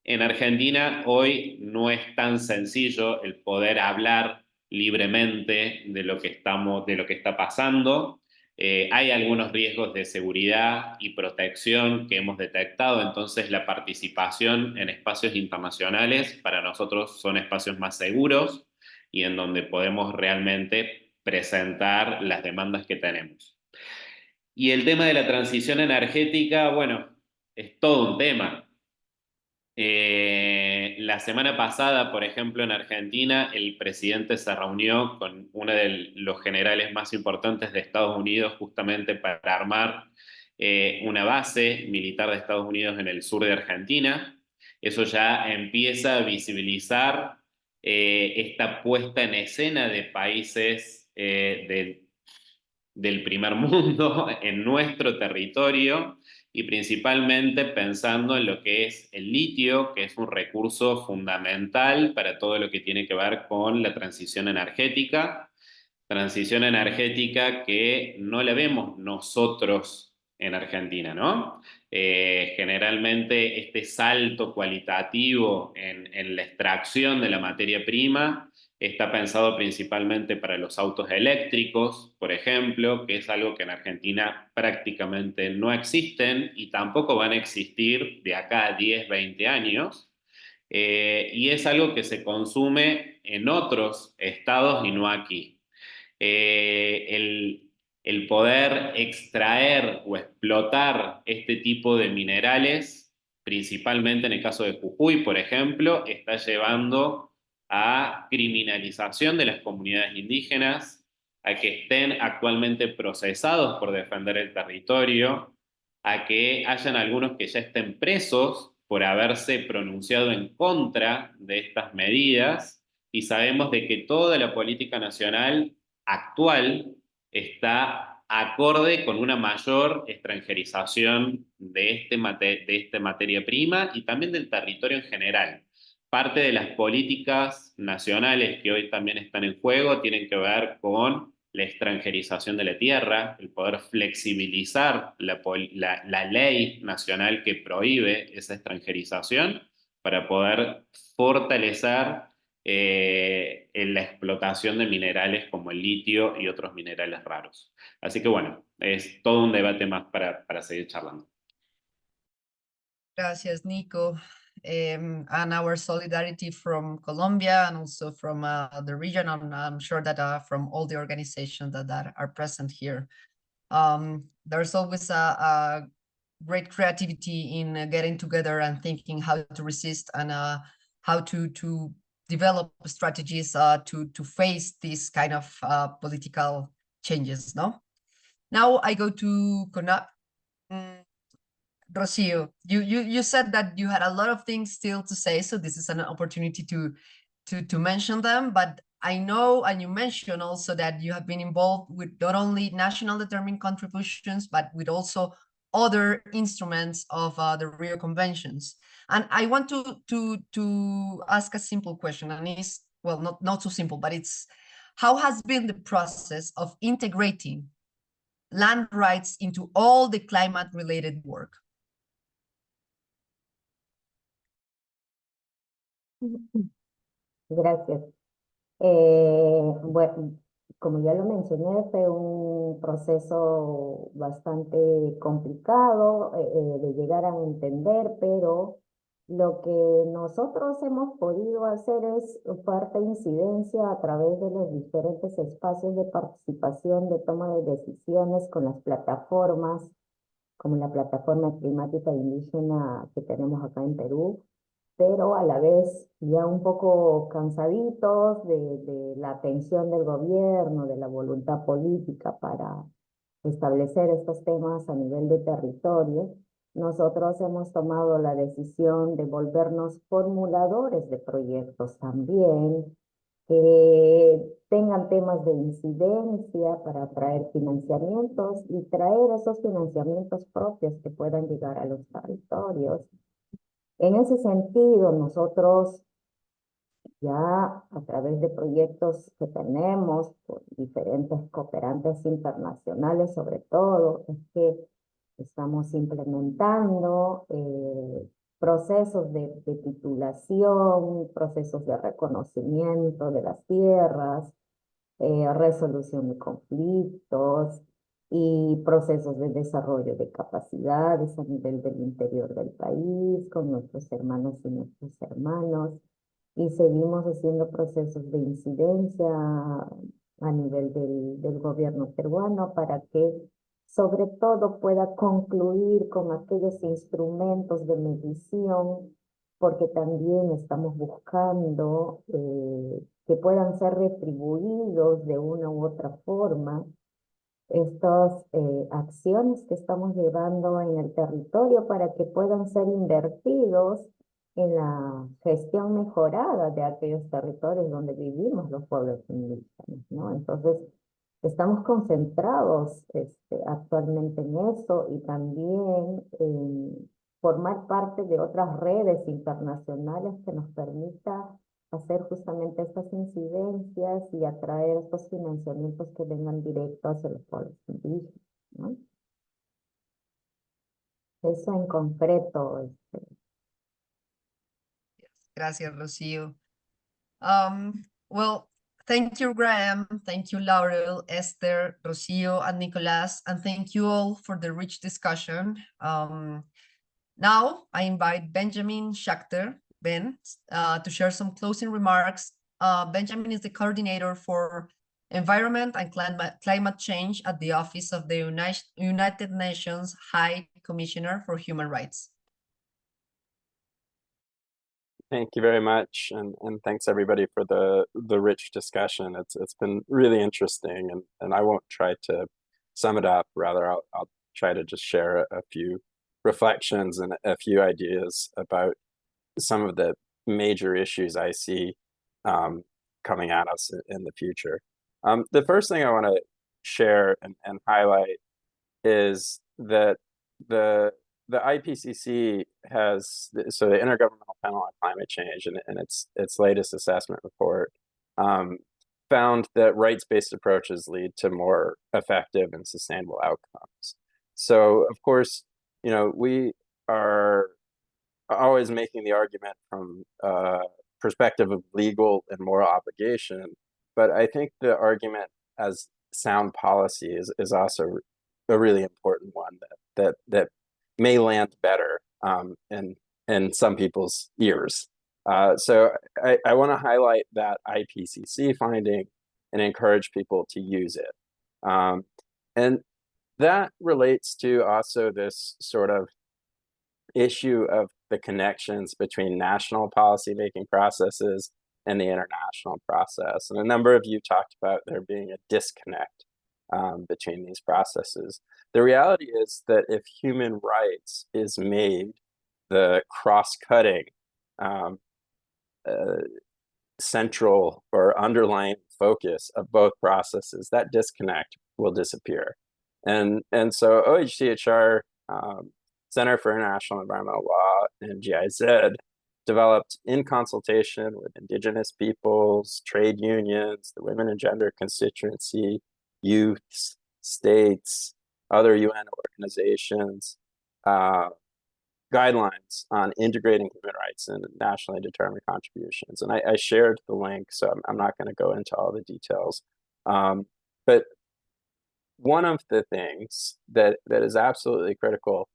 En Argentina hoy no es tan sencillo el poder hablar libremente de lo que está pasando. Hay algunos riesgos de seguridad y protección que hemos detectado, entonces la participación en espacios internacionales para nosotros son espacios más seguros y en donde podemos realmente presentar las demandas que tenemos. Y el tema de la transición energética, bueno, es todo un tema. La semana pasada, por ejemplo, en Argentina, el presidente se reunió con uno de los generales más importantes de Estados Unidos justamente para armar una base militar de Estados Unidos en el sur de Argentina. Eso ya empieza a visibilizar esta puesta en escena de países del primer mundo en nuestro territorio y principalmente pensando en lo que es el litio, que es un recurso fundamental para todo lo que tiene que ver con la transición energética que no la vemos nosotros en Argentina, ¿no? Generalmente este salto cualitativo en la extracción de la materia prima está pensado principalmente para los autos eléctricos, por ejemplo, que es algo que en Argentina prácticamente no existen y tampoco van a existir de acá a 10, 20 años. Y es algo que se consume en otros estados y no aquí. El poder extraer o explotar este tipo de minerales, principalmente en el caso de Jujuy, por ejemplo, está llevando a criminalización de las comunidades indígenas, a que estén actualmente procesados por defender el territorio, a que hayan algunos que ya estén presos por haberse pronunciado en contra de estas medidas, y sabemos de que toda la política nacional actual está acorde con una mayor extranjerización de esta materia prima y también del territorio en general. Parte de las políticas nacionales que hoy también están en juego tienen que ver con la extranjerización de la tierra, el poder flexibilizar la ley nacional que prohíbe esa extranjerización para poder fortalecer en la explotación de minerales como el litio y otros minerales raros. Así que bueno, es todo un debate más para seguir charlando. Gracias, Nico. And our solidarity from Colombia and also from the region, and I'm sure that from all the organizations that are present here. There's always a great creativity in getting together and thinking how to resist and how to develop strategies to face these kind of political changes. No. Now I go to Conab. Rocio, you said that you had a lot of things still to say, so this is an opportunity to mention them. But I know, and you mentioned also that you have been involved with not only national determined contributions, but with also other instruments of the Rio Conventions. And I want to ask a simple question, and it's, well, not so simple, but it's, how has been the process of integrating land rights into all the climate-related work? Gracias. Bueno, como ya lo mencioné, fue un proceso bastante complicado de llegar a entender, pero lo que nosotros hemos podido hacer es parte incidencia a través de los diferentes espacios de participación, de toma de decisiones con las plataformas, como la plataforma climática indígena que tenemos acá en Perú, pero a la vez ya un poco cansaditos de la atención del gobierno, de la voluntad política para establecer estos temas a nivel de territorio. Nosotros hemos tomado la decisión de volvernos formuladores de proyectos también, que tengan temas de incidencia para atraer financiamientos y traer esos financiamientos propios que puedan llegar a los territorios. En ese sentido, nosotros ya a través de proyectos que tenemos por diferentes cooperantes internacionales, sobre todo, es que estamos implementando procesos de titulación, procesos de reconocimiento de las tierras, resolución de conflictos y procesos de desarrollo de capacidades a nivel del interior del país, con nuestros hermanos y nuestros hermanos. Y seguimos haciendo procesos de incidencia a nivel del gobierno peruano para que sobre todo pueda concluir con aquellos instrumentos de medición, porque también estamos buscando que puedan ser retribuidos de una u otra forma estas acciones que estamos llevando en el territorio para que puedan ser invertidos en la gestión mejorada de aquellos territorios donde vivimos los pueblos indígenas, ¿no? Entonces, estamos concentrados actualmente en eso y también en formar parte de otras redes internacionales que nos permita hacer justamente estas incidencias y atraer estos financiamientos que vengan directos hacia los pueblos indígenas, ¿no? Eso en concreto. Gracias, Rocío. Well, thank you, Graham. Thank you, Laurel, Esther, Rocío, and Nicolas. And thank you all for the rich discussion. Now I invite Benjamin Schachter, Ben, to share some closing remarks. Benjamin is the coordinator for environment and climate change at the Office of the United Nations High Commissioner for Human Rights. Thank you very much, and thanks everybody for the rich discussion. It's been really interesting, and I won't try to sum it up. Rather, I'll try to just share a few reflections and a few ideas about some of the major issues I see coming at us in the future. The first thing I want to share and highlight is that the IPCC has, so the Intergovernmental Panel on Climate Change and its latest assessment report found that rights-based approaches lead to more effective and sustainable outcomes. So of course, you know, we are always making the argument from perspective of legal and moral obligation, but I think the argument as sound policy is also a really important one that may land better in some people's ears. So I want to highlight that IPCC finding and encourage people to use it. And that relates to also this sort of issue of the connections between national policymaking processes and the international process. And a number of you talked about there being a disconnect between these processes. The reality is that if human rights is made the cross-cutting central or underlying focus of both processes, that disconnect will disappear. And so OHCHR, Center for International Environmental Law and GIZ developed in consultation with Indigenous peoples, trade unions, the women and gender constituency, youths, states, other UN organizations, guidelines on integrating human rights and nationally determined contributions. And I shared the link, so I'm not going to go into all the details. But one of the things that is absolutely critical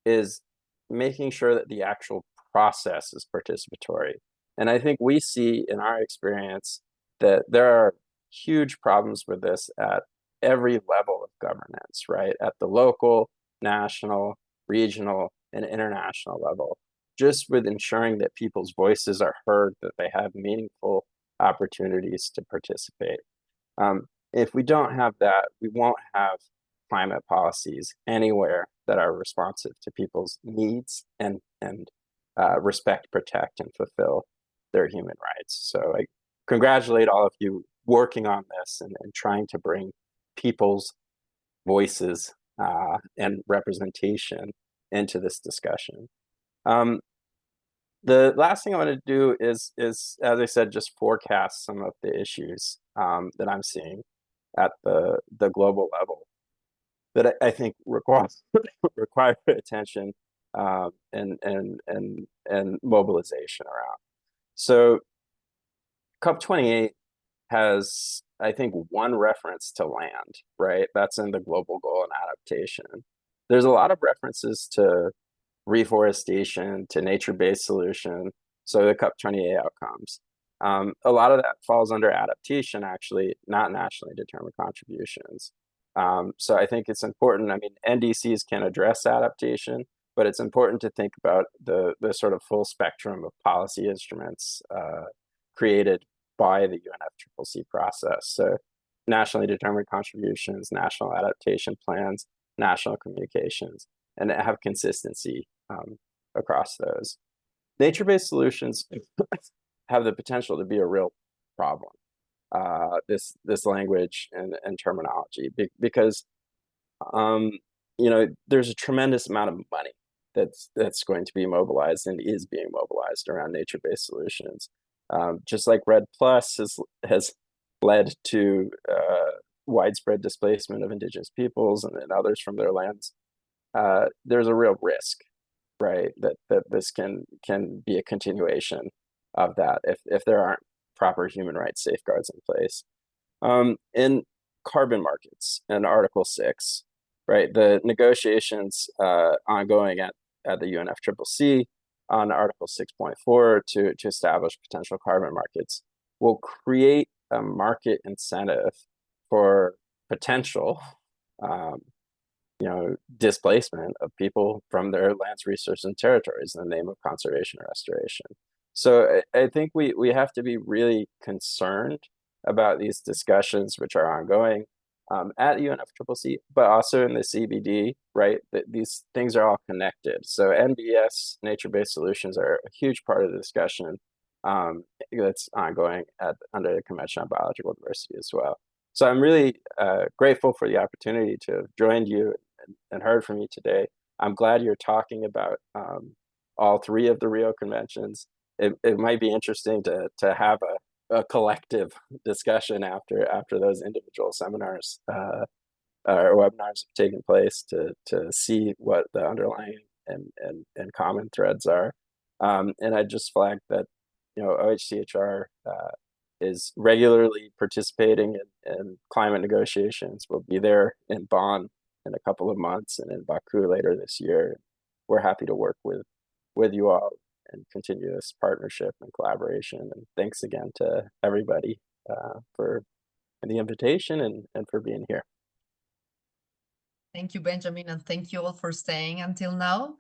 is making sure that the actual process is participatory. And I think we see in our experience that there are huge problems with this at every level of governance, right? At the local, national, regional, and international level, just with ensuring that people's voices are heard, that they have meaningful opportunities to participate. If we don't have that, we won't have climate policies anywhere that are responsive to people's needs and respect, protect, and fulfill their human rights. So I congratulate all of you working on this and trying to bring people's voices and representation into this discussion. The last thing I want to do is, as I said, just forecast some of the issues that I'm seeing at the global level that I think require attention and mobilization around. So COP28 has, I think, one reference to land, right? That's in the global goal and adaptation. There's a lot of references to reforestation, to nature-based solution, so the COP28 outcomes. A lot of that falls under adaptation, actually, not nationally determined contributions. So I think it's important. I mean, NDCs can address adaptation, but it's important to think about the sort of full spectrum of policy instruments created by the UNFCCC process. So nationally determined contributions, national adaptation plans, national communications, and have consistency across those. Nature-based solutions have the potential to be a real problem. This language and terminology, because you know, there's a tremendous amount of money that's going to be mobilized and is being mobilized around nature-based solutions. Just like REDD+ has led to widespread displacement of Indigenous peoples and others from their lands, there's a real risk, right, that this can be a continuation of that if there aren't proper human rights safeguards in place. In carbon markets and Article 6, right, the negotiations ongoing at the UNFCCC on Article 6.4 to establish potential carbon markets will create a market incentive for potential you know, displacement of people from their lands, resources, and territories in the name of conservation and restoration. So I think we have to be really concerned about these discussions, which are ongoing at UNFCCC, but also in the CBD, right? These things are all connected. So NBS, nature-based solutions, are a huge part of the discussion that's ongoing under the Convention on Biological Diversity as well. So I'm really grateful for the opportunity to have joined you and heard from you today. I'm glad you're talking about all three of the Rio conventions. It might be interesting to have a collective discussion after those individual seminars or webinars have taken place to see what the underlying and common threads are. And I just flagged that, you know, OHCHR is regularly participating in climate negotiations. We'll be there in Bonn in a couple of months and in Baku later this year. We're happy to work with you all and continue this partnership and collaboration. And thanks again to everybody for the invitation and for being here. Thank you, Benjamin, and thank you all for staying until now.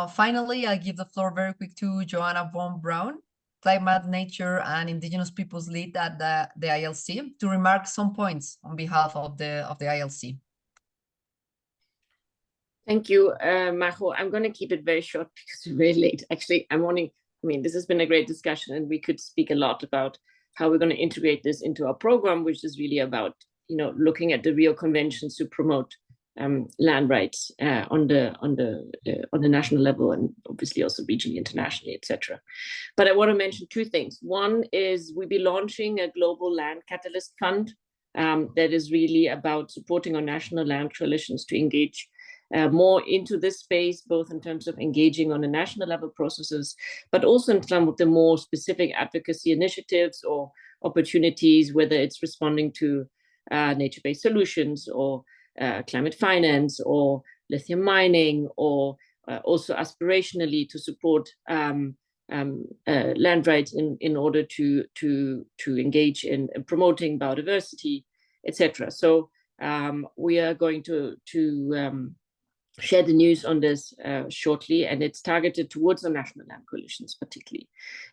Finally, I'll give the floor very quick to Joanna von Braun, Climate, Nature, and Indigenous Peoples lead at the ILC, to remark some points on behalf of the ILC. Thank you, Majo. I'm going to keep it very short because we're very late. Actually, this has been a great discussion, and we could speak a lot about how we're going to integrate this into our program, which is really about, you know, looking at the Rio conventions to promote land rights on the national level, and obviously also regionally, internationally, etc. But I want to mention two things. One is we'll be launching a global land catalyst fund that is really about supporting our national land coalitions to engage more into this space, both in terms of engaging on a national level processes, but also in some of the more specific advocacy initiatives or opportunities, whether it's responding to nature-based solutions or climate finance or lithium mining, or also aspirationally to support land rights in order to engage in promoting biodiversity, etc. So we are going to share the news on this shortly, and it's targeted towards the national land coalitions particularly.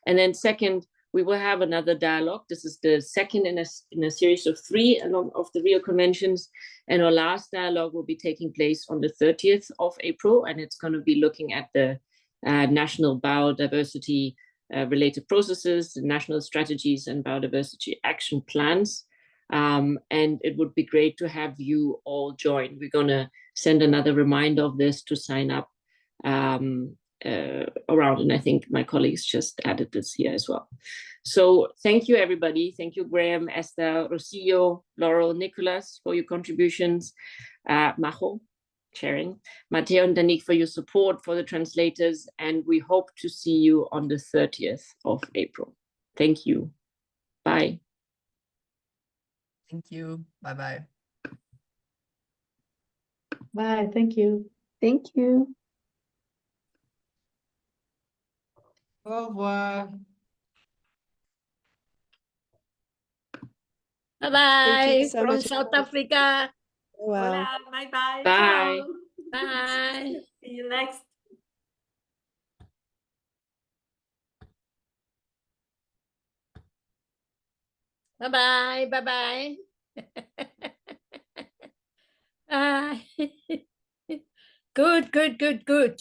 And then second, we will have another dialogue. This is the second in a series of 3 along of the Rio conventions, and our last dialogue will be taking place on the 30th of April, and it's going to be looking at the national biodiversity related processes, national strategies, and biodiversity action plans. And it would be great to have you all join. We're going to send another reminder of this to sign up around, and I think my colleagues just added this here as well. So thank you, everybody. Thank you, Graham, Esther, Rosillo, Laurel, Nicholas, for your contributions, Majo, sharing, Mateo and Danique for your support, for the translators, and we hope to see you on the 30th of April. Thank you. Bye. Thank you. Bye-bye. Bye. Thank you. Thank you. Au revoir. Bye-bye so from much. South Africa. Well. Hola. Bye-bye. Bye. Ciao. Bye. See you next. Bye-bye. Bye-bye. Bye. Good, good, good, good.